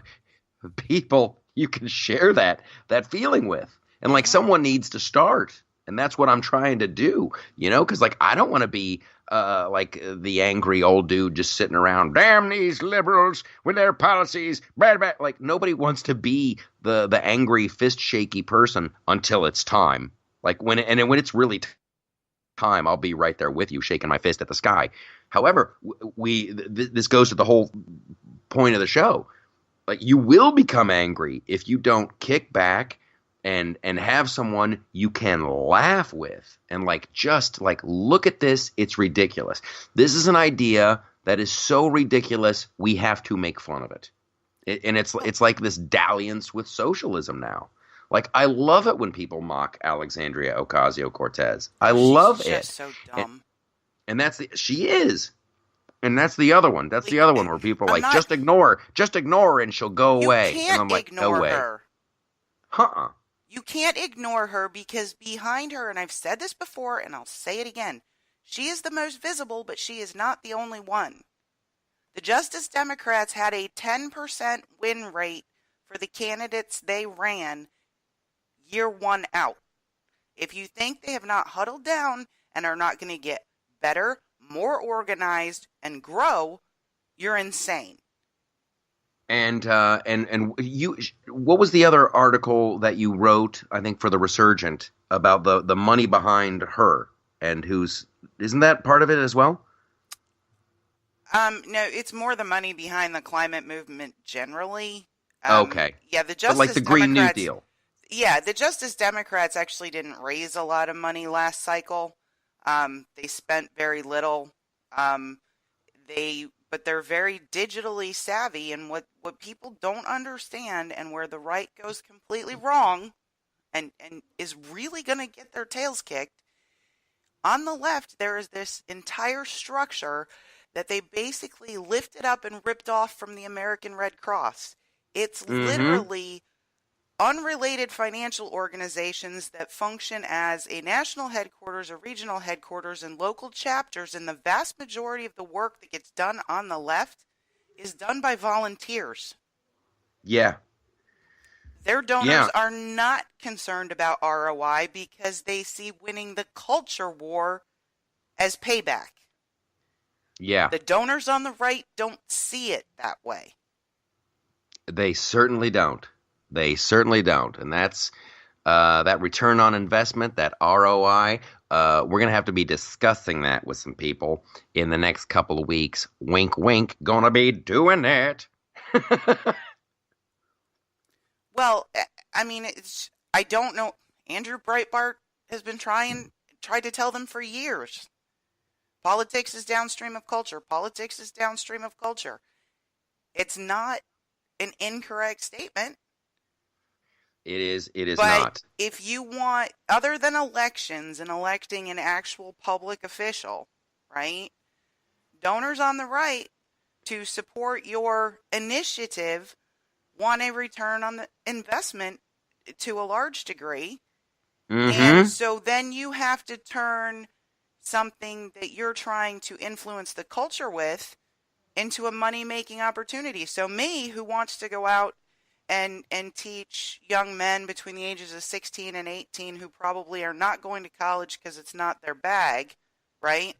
people you can share that feeling with. And like someone needs to start. And that's what I'm trying to do, because I don't want to be like the angry old dude just sitting around, damn these liberals with their policies, bad, bad. Like nobody wants to be the angry fist shaky person until it's time. Like when it's really time, I'll be right there with you, shaking my fist at the sky. However, this goes to the whole point of the show. Like you will become angry if you don't kick back and have someone you can laugh with and just look at this. It's ridiculous. This is an idea that is so ridiculous we have to make fun of it. And it's like this dalliance with socialism now. Like I love it when people mock Alexandria Ocasio-Cortez. I love it. She's so dumb. And she is. And that's the other one. That's the other one where people are like, just ignore her and she'll go away. And I'm like, no way. Her. You can't ignore her because behind her, and I've said this before and I'll say it again, she is the most visible, but she is not the only one. The Justice Democrats had a 10% win rate for the candidates they ran year one out. If you think they have not huddled down and are not going to get better, more organized, and grow, you're insane. And you, what was the other article that you wrote, I think, for the Resurgent about the money behind her and isn't that part of it as well? No, it's more the money behind the climate movement generally. Okay. Yeah, the Justice like the Green Democrats, New Deal. Yeah, the Justice Democrats actually didn't raise a lot of money last cycle. They spent very little. But they're very digitally savvy, and what people don't understand, and where the right goes completely wrong, and is really going to get their tails kicked. On the left, there is this entire structure that they basically lifted up and ripped off from the American Red Cross. It's literally unrelated financial organizations that function as a national headquarters, a regional headquarters, and local chapters, and the vast majority of the work that gets done on the left is done by volunteers. Yeah. Their donors are not concerned about ROI because they see winning the culture war as payback. Yeah. The donors on the right don't see it that way. They certainly don't. They certainly don't. And that's that return on investment, that ROI. We're going to have to be discussing that with some people in the next couple of weeks. Wink, wink. Gonna be doing it. Well, I mean, I don't know. Andrew Breitbart has been tried to tell them for years. Politics is downstream of culture. Politics is downstream of culture. It's not an incorrect statement. It is but not. If you want, other than elections and electing an actual public official, right? Donors on the right to support your initiative want a return on the investment to a large degree. And so then you have to turn something that you're trying to influence the culture with into a money-making opportunity. So me, who wants to go out and teach young men between the ages of 16 and 18 who probably are not going to college because it's not their bag, right?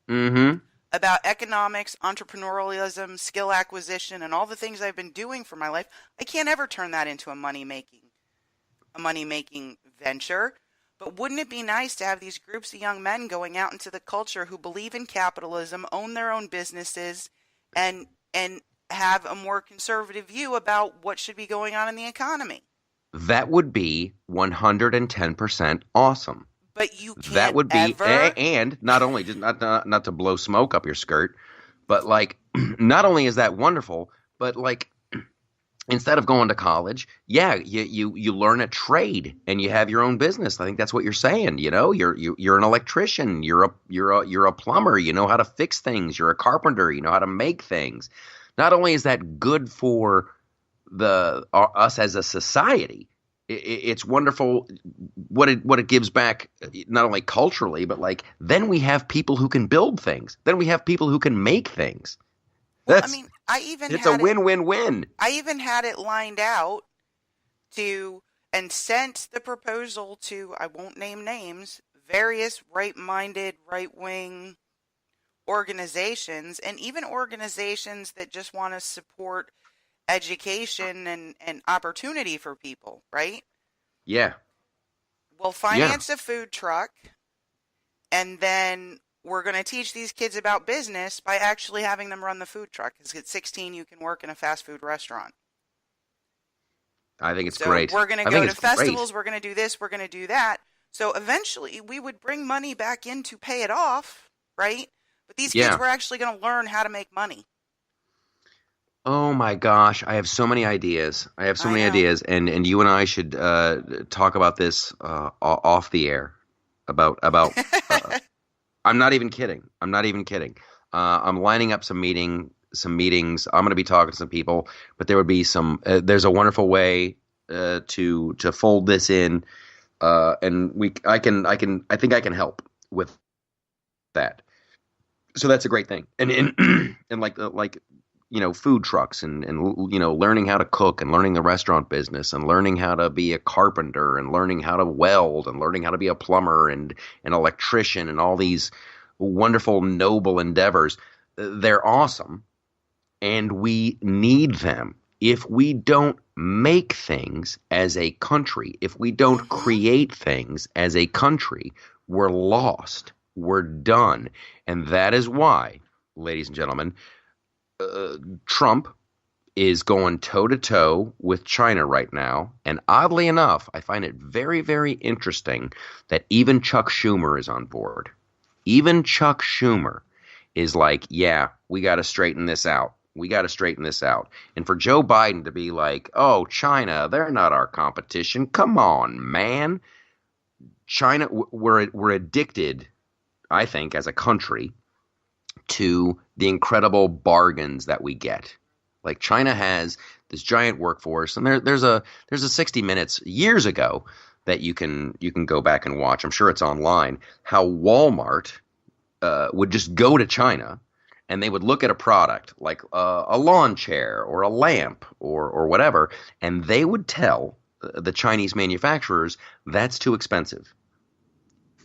About economics, entrepreneurialism, skill acquisition, and all the things I've been doing for my life, I can't ever turn that into a money-making venture. But wouldn't it be nice to have these groups of young men going out into the culture who believe in capitalism, own their own businesses, and have a more conservative view about what should be going on in the economy? That would be 110% awesome. But you can't that would be, ever... and not only just not to blow smoke up your skirt, but like, not only is that wonderful, but like, instead of going to college, you learn a trade and you have your own business. I think that's what you're saying. You know, you're an electrician, you're a plumber, you know how to fix things, you're a carpenter, you know how to make things. Not only is that good for us as a society, it's wonderful what it gives back, not only culturally, but like then we have people who can build things. Then we have people who can make things. Well, I mean, it's a win-win-win. I even had it lined out and sent the proposal to, I won't name names, various right-minded, right-wing organizations, and even organizations that just want to support education and opportunity for people, right? Yeah. We'll finance a food truck, and then we're going to teach these kids about business by actually having them run the food truck. Because at 16, you can work in a fast food restaurant. I think it's great. We're going to go to festivals. We're going to do this. We're going to do that. So eventually, we would bring money back in to pay it off, right? But these kids were actually going to learn how to make money. Oh my gosh, I have so many ideas. And you and I should talk about this off the air. About I'm not even kidding. I'm lining up some meetings. I'm going to be talking to some people, but there would be some. There's a wonderful way to fold this in, and I think I can help with that. So that's a great thing. And like you know, food trucks and you know, learning how to cook and learning the restaurant business and learning how to be a carpenter and learning how to weld and learning how to be a plumber and an electrician and all these wonderful, noble endeavors. They're awesome, and we need them. If we don't make things as a country, if we don't create things as a country, we're lost. We're done. And that is why, ladies and gentlemen, Trump is going toe-to-toe with China right now. And oddly enough, I find it very, very interesting that even Chuck Schumer is on board. Even Chuck Schumer is like, yeah, we got to straighten this out. We got to straighten this out. And for Joe Biden to be like, oh, China, they're not our competition. Come on, man. China, we're addicted, I think, as a country, to the incredible bargains that we get. Like China has this giant workforce, and there's a 60 Minutes years ago that you can go back and watch. I'm sure it's online. How Walmart would just go to China, and they would look at a product like a lawn chair or a lamp or whatever, and they would tell the Chinese manufacturers that's too expensive.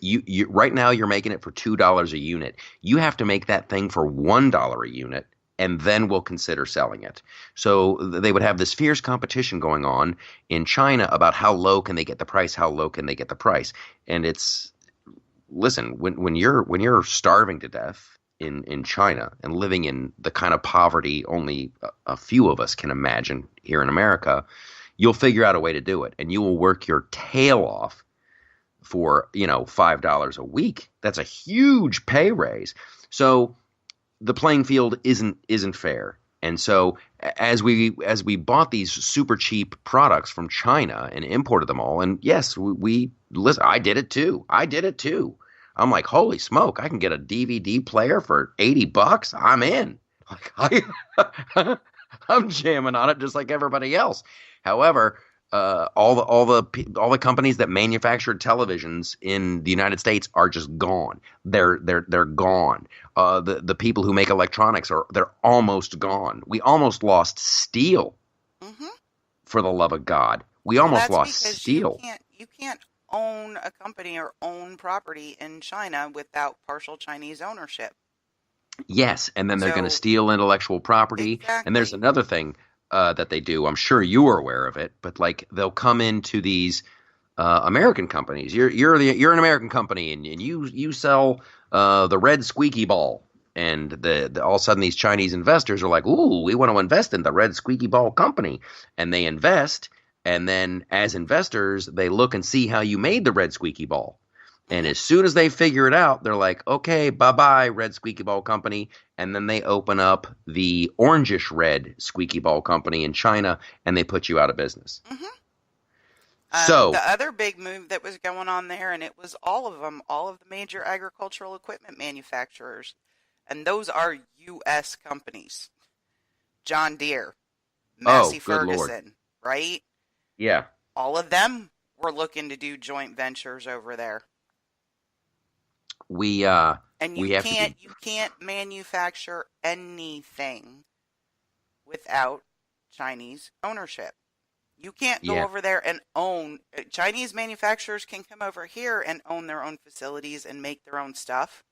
You right now you're making it for $2 a unit. You have to make that thing for $1 a unit, and then we'll consider selling it. So they would have this fierce competition going on in China about how low can they get the price, how low can they get the price. And it's, listen, when you're starving to death in China and living in the kind of poverty only a few of us can imagine here in America, you'll figure out a way to do it, and you will work your tail off for, $5 a week. That's a huge pay raise. So the playing field isn't fair. And so as we bought these super cheap products from China and imported them all, and yes, we listen, I did it too. I'm like, holy smoke, I can get a DVD player for $80. I'm in. Like, I'm jamming on it just like everybody else. However, all the companies that manufactured televisions in the United States are just gone. They're gone. The people who make electronics they're almost gone. We almost lost steel. Mm-hmm. For the love of God, we almost lost steel. You can't own a company or own property in China without partial Chinese ownership. Yes, and then they're going to steal intellectual property. Exactly. And there's another thing that they do. I'm sure you are aware of it, but like they'll come into these American companies. You're an American company, and you sell the red squeaky ball, and the all of a sudden these Chinese investors are like, ooh, we want to invest in the red squeaky ball company, and they invest, and then as investors they look and see how you made the red squeaky ball. And as soon as they figure it out, they're like, okay, bye-bye, red squeaky ball company. And then they open up the orangish red squeaky ball company in China, and they put you out of business. Mm-hmm. So the other big move that was going on there, and it was all of them, all of the major agricultural equipment manufacturers, and those are U.S. companies. John Deere, Massey Ferguson, right? Yeah. All of them were looking to do joint ventures over there. You can't manufacture anything without Chinese ownership. You can't go over there and own. Chinese manufacturers can come over here and own their own facilities and make their own stuff.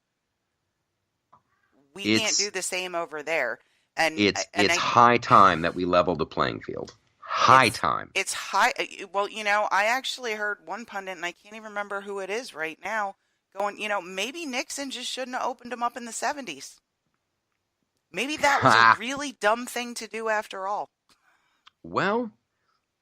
We can't do the same over there. And it's high time that we level the playing field. High time. It's high. Well, I actually heard one pundit, and I can't even remember who it is right now, going, maybe Nixon just shouldn't have opened them up in the 70s. Maybe that was a really dumb thing to do after all. Well,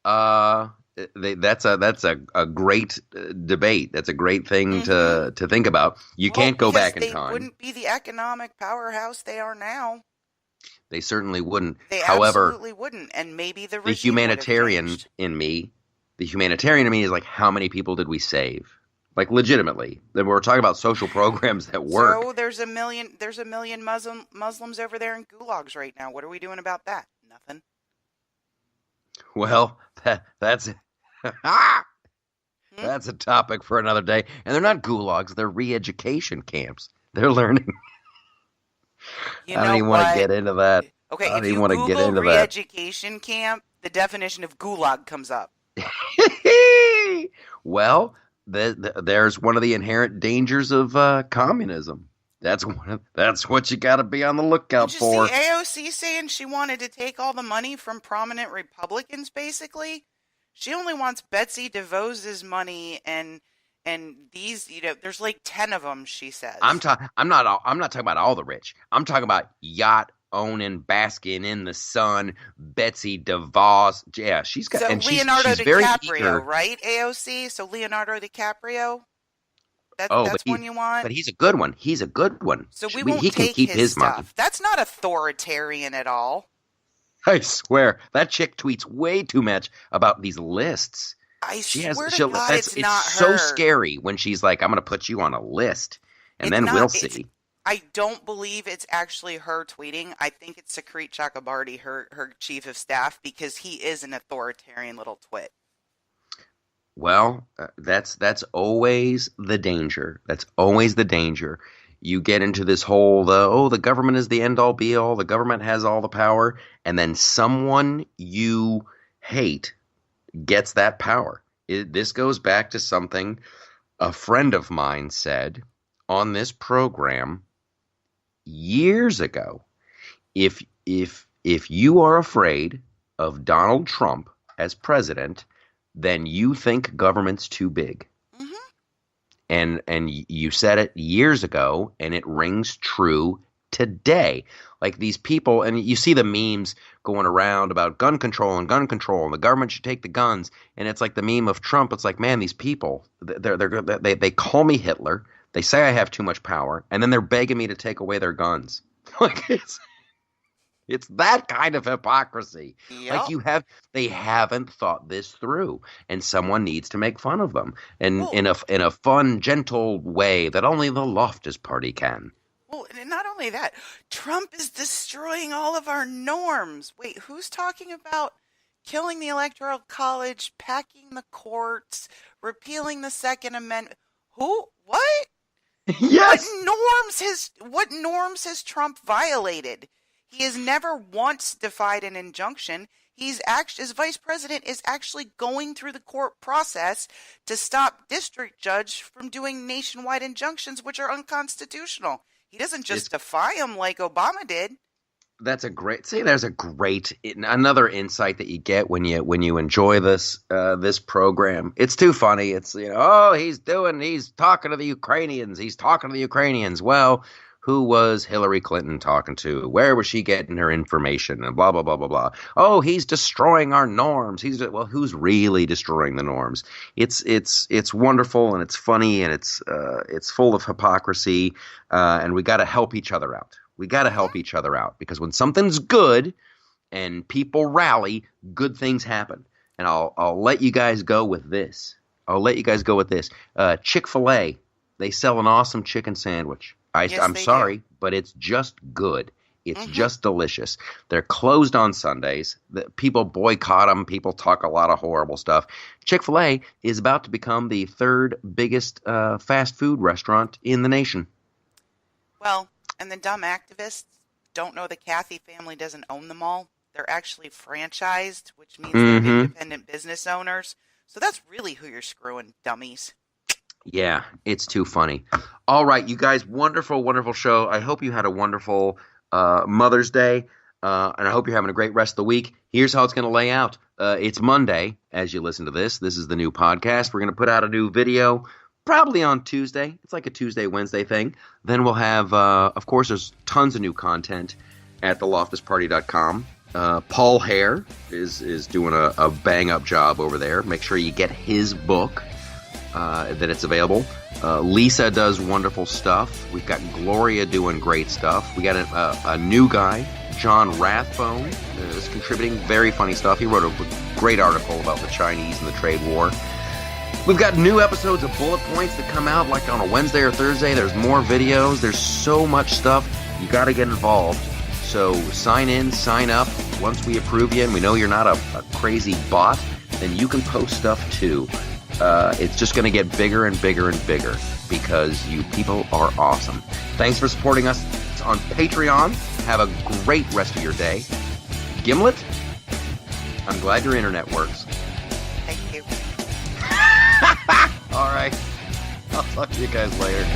that's a great debate. That's a great thing to think about. You can't go back in time. They wouldn't be the economic powerhouse they are now. They certainly wouldn't. They However, absolutely wouldn't. And maybe the humanitarian in me is like, how many people did we save? Like legitimately. Then we're talking about social programs that work. So there's a million Muslims over there in gulags right now. What are we doing about that? Nothing. Well, that's that's a topic for another day. And they're not gulags, they're re-education camps. They're learning. I don't even want to get into that. Okay, if you Google re-education camp, the definition of gulag comes up. Well, there's one of the inherent dangers of communism. That's what you got to be on the lookout for. Did you see AOC saying she wanted to take all the money from prominent Republicans, basically? She only wants Betsy DeVos's money and these, there's like 10 of them, she says. I'm not talking about all the rich. I'm talking about yacht owning, basking in the sun, Betsy DeVos. Yeah, she's got. So and Leonardo she's very DiCaprio, eager. Right? AOC. So Leonardo DiCaprio. That's one you want? But he's a good one. He's a good one. So he can keep his stuff. monkey. That's not authoritarian at all. I swear, that chick tweets way too much about these lists. I swear to God, it's not her. So scary when she's like, I'm going to put you on a list, and then we'll see. I don't believe it's actually her tweeting. I think it's Sakrit Chakrabarty, her chief of staff, because he is an authoritarian little twit. Well, that's always the danger. That's always the danger. You get into this whole, the government is the end-all, be-all, the government has all the power, and then someone you hate gets that power. This goes back to something a friend of mine said on this program years ago. If you are afraid of Donald Trump as president, then you think government's too big. Mm-hmm. And you said it years ago, and it rings true today. Like these people, and you see the memes going around about gun control, and the government should take the guns. And it's like the meme of Trump. It's like, man, these people, they call me Hitler. They say I have too much power, and then they're begging me to take away their guns. Like it's that kind of hypocrisy. Yep. Like they haven't thought this through, and someone needs to make fun of them, and in a fun, gentle way that only the Loftus Party can. Well, and not only that, Trump is destroying all of our norms. Wait, who's talking about killing the Electoral College, packing the courts, repealing the Second Amendment? Who? What? Yes. What norms has Trump violated? He has never once defied an injunction. His vice president is actually going through the court process to stop district judge from doing nationwide injunctions, which are unconstitutional. He doesn't just defy them like Obama did. There's another insight that you get when you enjoy this program. It's too funny. It's, he's talking to the Ukrainians. He's talking to the Ukrainians. Well, who was Hillary Clinton talking to? Where was she getting her information? And blah, blah, blah, blah, blah. Oh, he's destroying our norms. Who's really destroying the norms? It's wonderful, and it's funny, and it's full of hypocrisy. And we got to help each other out. We got to help each other out, because when something's good and people rally, good things happen. And I'll let you guys go with this. Chick-fil-A, they sell an awesome chicken sandwich. I'm sorry, but it's just good. It's just delicious. They're closed on Sundays. People boycott them. People talk a lot of horrible stuff. Chick-fil-A is about to become the third biggest fast food restaurant in the nation. Well, and the dumb activists don't know the Cathy family doesn't own them all. They're actually franchised, which means they're independent business owners. So that's really who you're screwing, dummies. Yeah, it's too funny. All right, you guys, wonderful, wonderful show. I hope you had a wonderful Mother's Day, and I hope you're having a great rest of the week. Here's how it's going to lay out. It's Monday as you listen to this. This is the new podcast. We're going to put out a new video probably on Tuesday. It's like a Tuesday, Wednesday thing. Then we'll have, of course, there's tons of new content at theloftusparty.com. Paul Hare is doing a bang-up job over there. Make sure you get his book. That it's available. Lisa does wonderful stuff. We've got Gloria doing great stuff. We got a new guy, John Rathbone, is contributing very funny stuff. He wrote a great article about the Chinese and the trade war. We've got new episodes of Bullet Points that come out like on a Wednesday or Thursday. There's more videos. There's so much stuff. You got to get involved. So sign in, sign up. Once we approve you and we know you're not a crazy bot, then you can post stuff too. It's just going to get bigger and bigger and bigger because you people are awesome. Thanks for supporting us on Patreon. Have a great rest of your day. Gimlet, I'm glad your internet works. Thank you. All right. I'll talk to you guys later.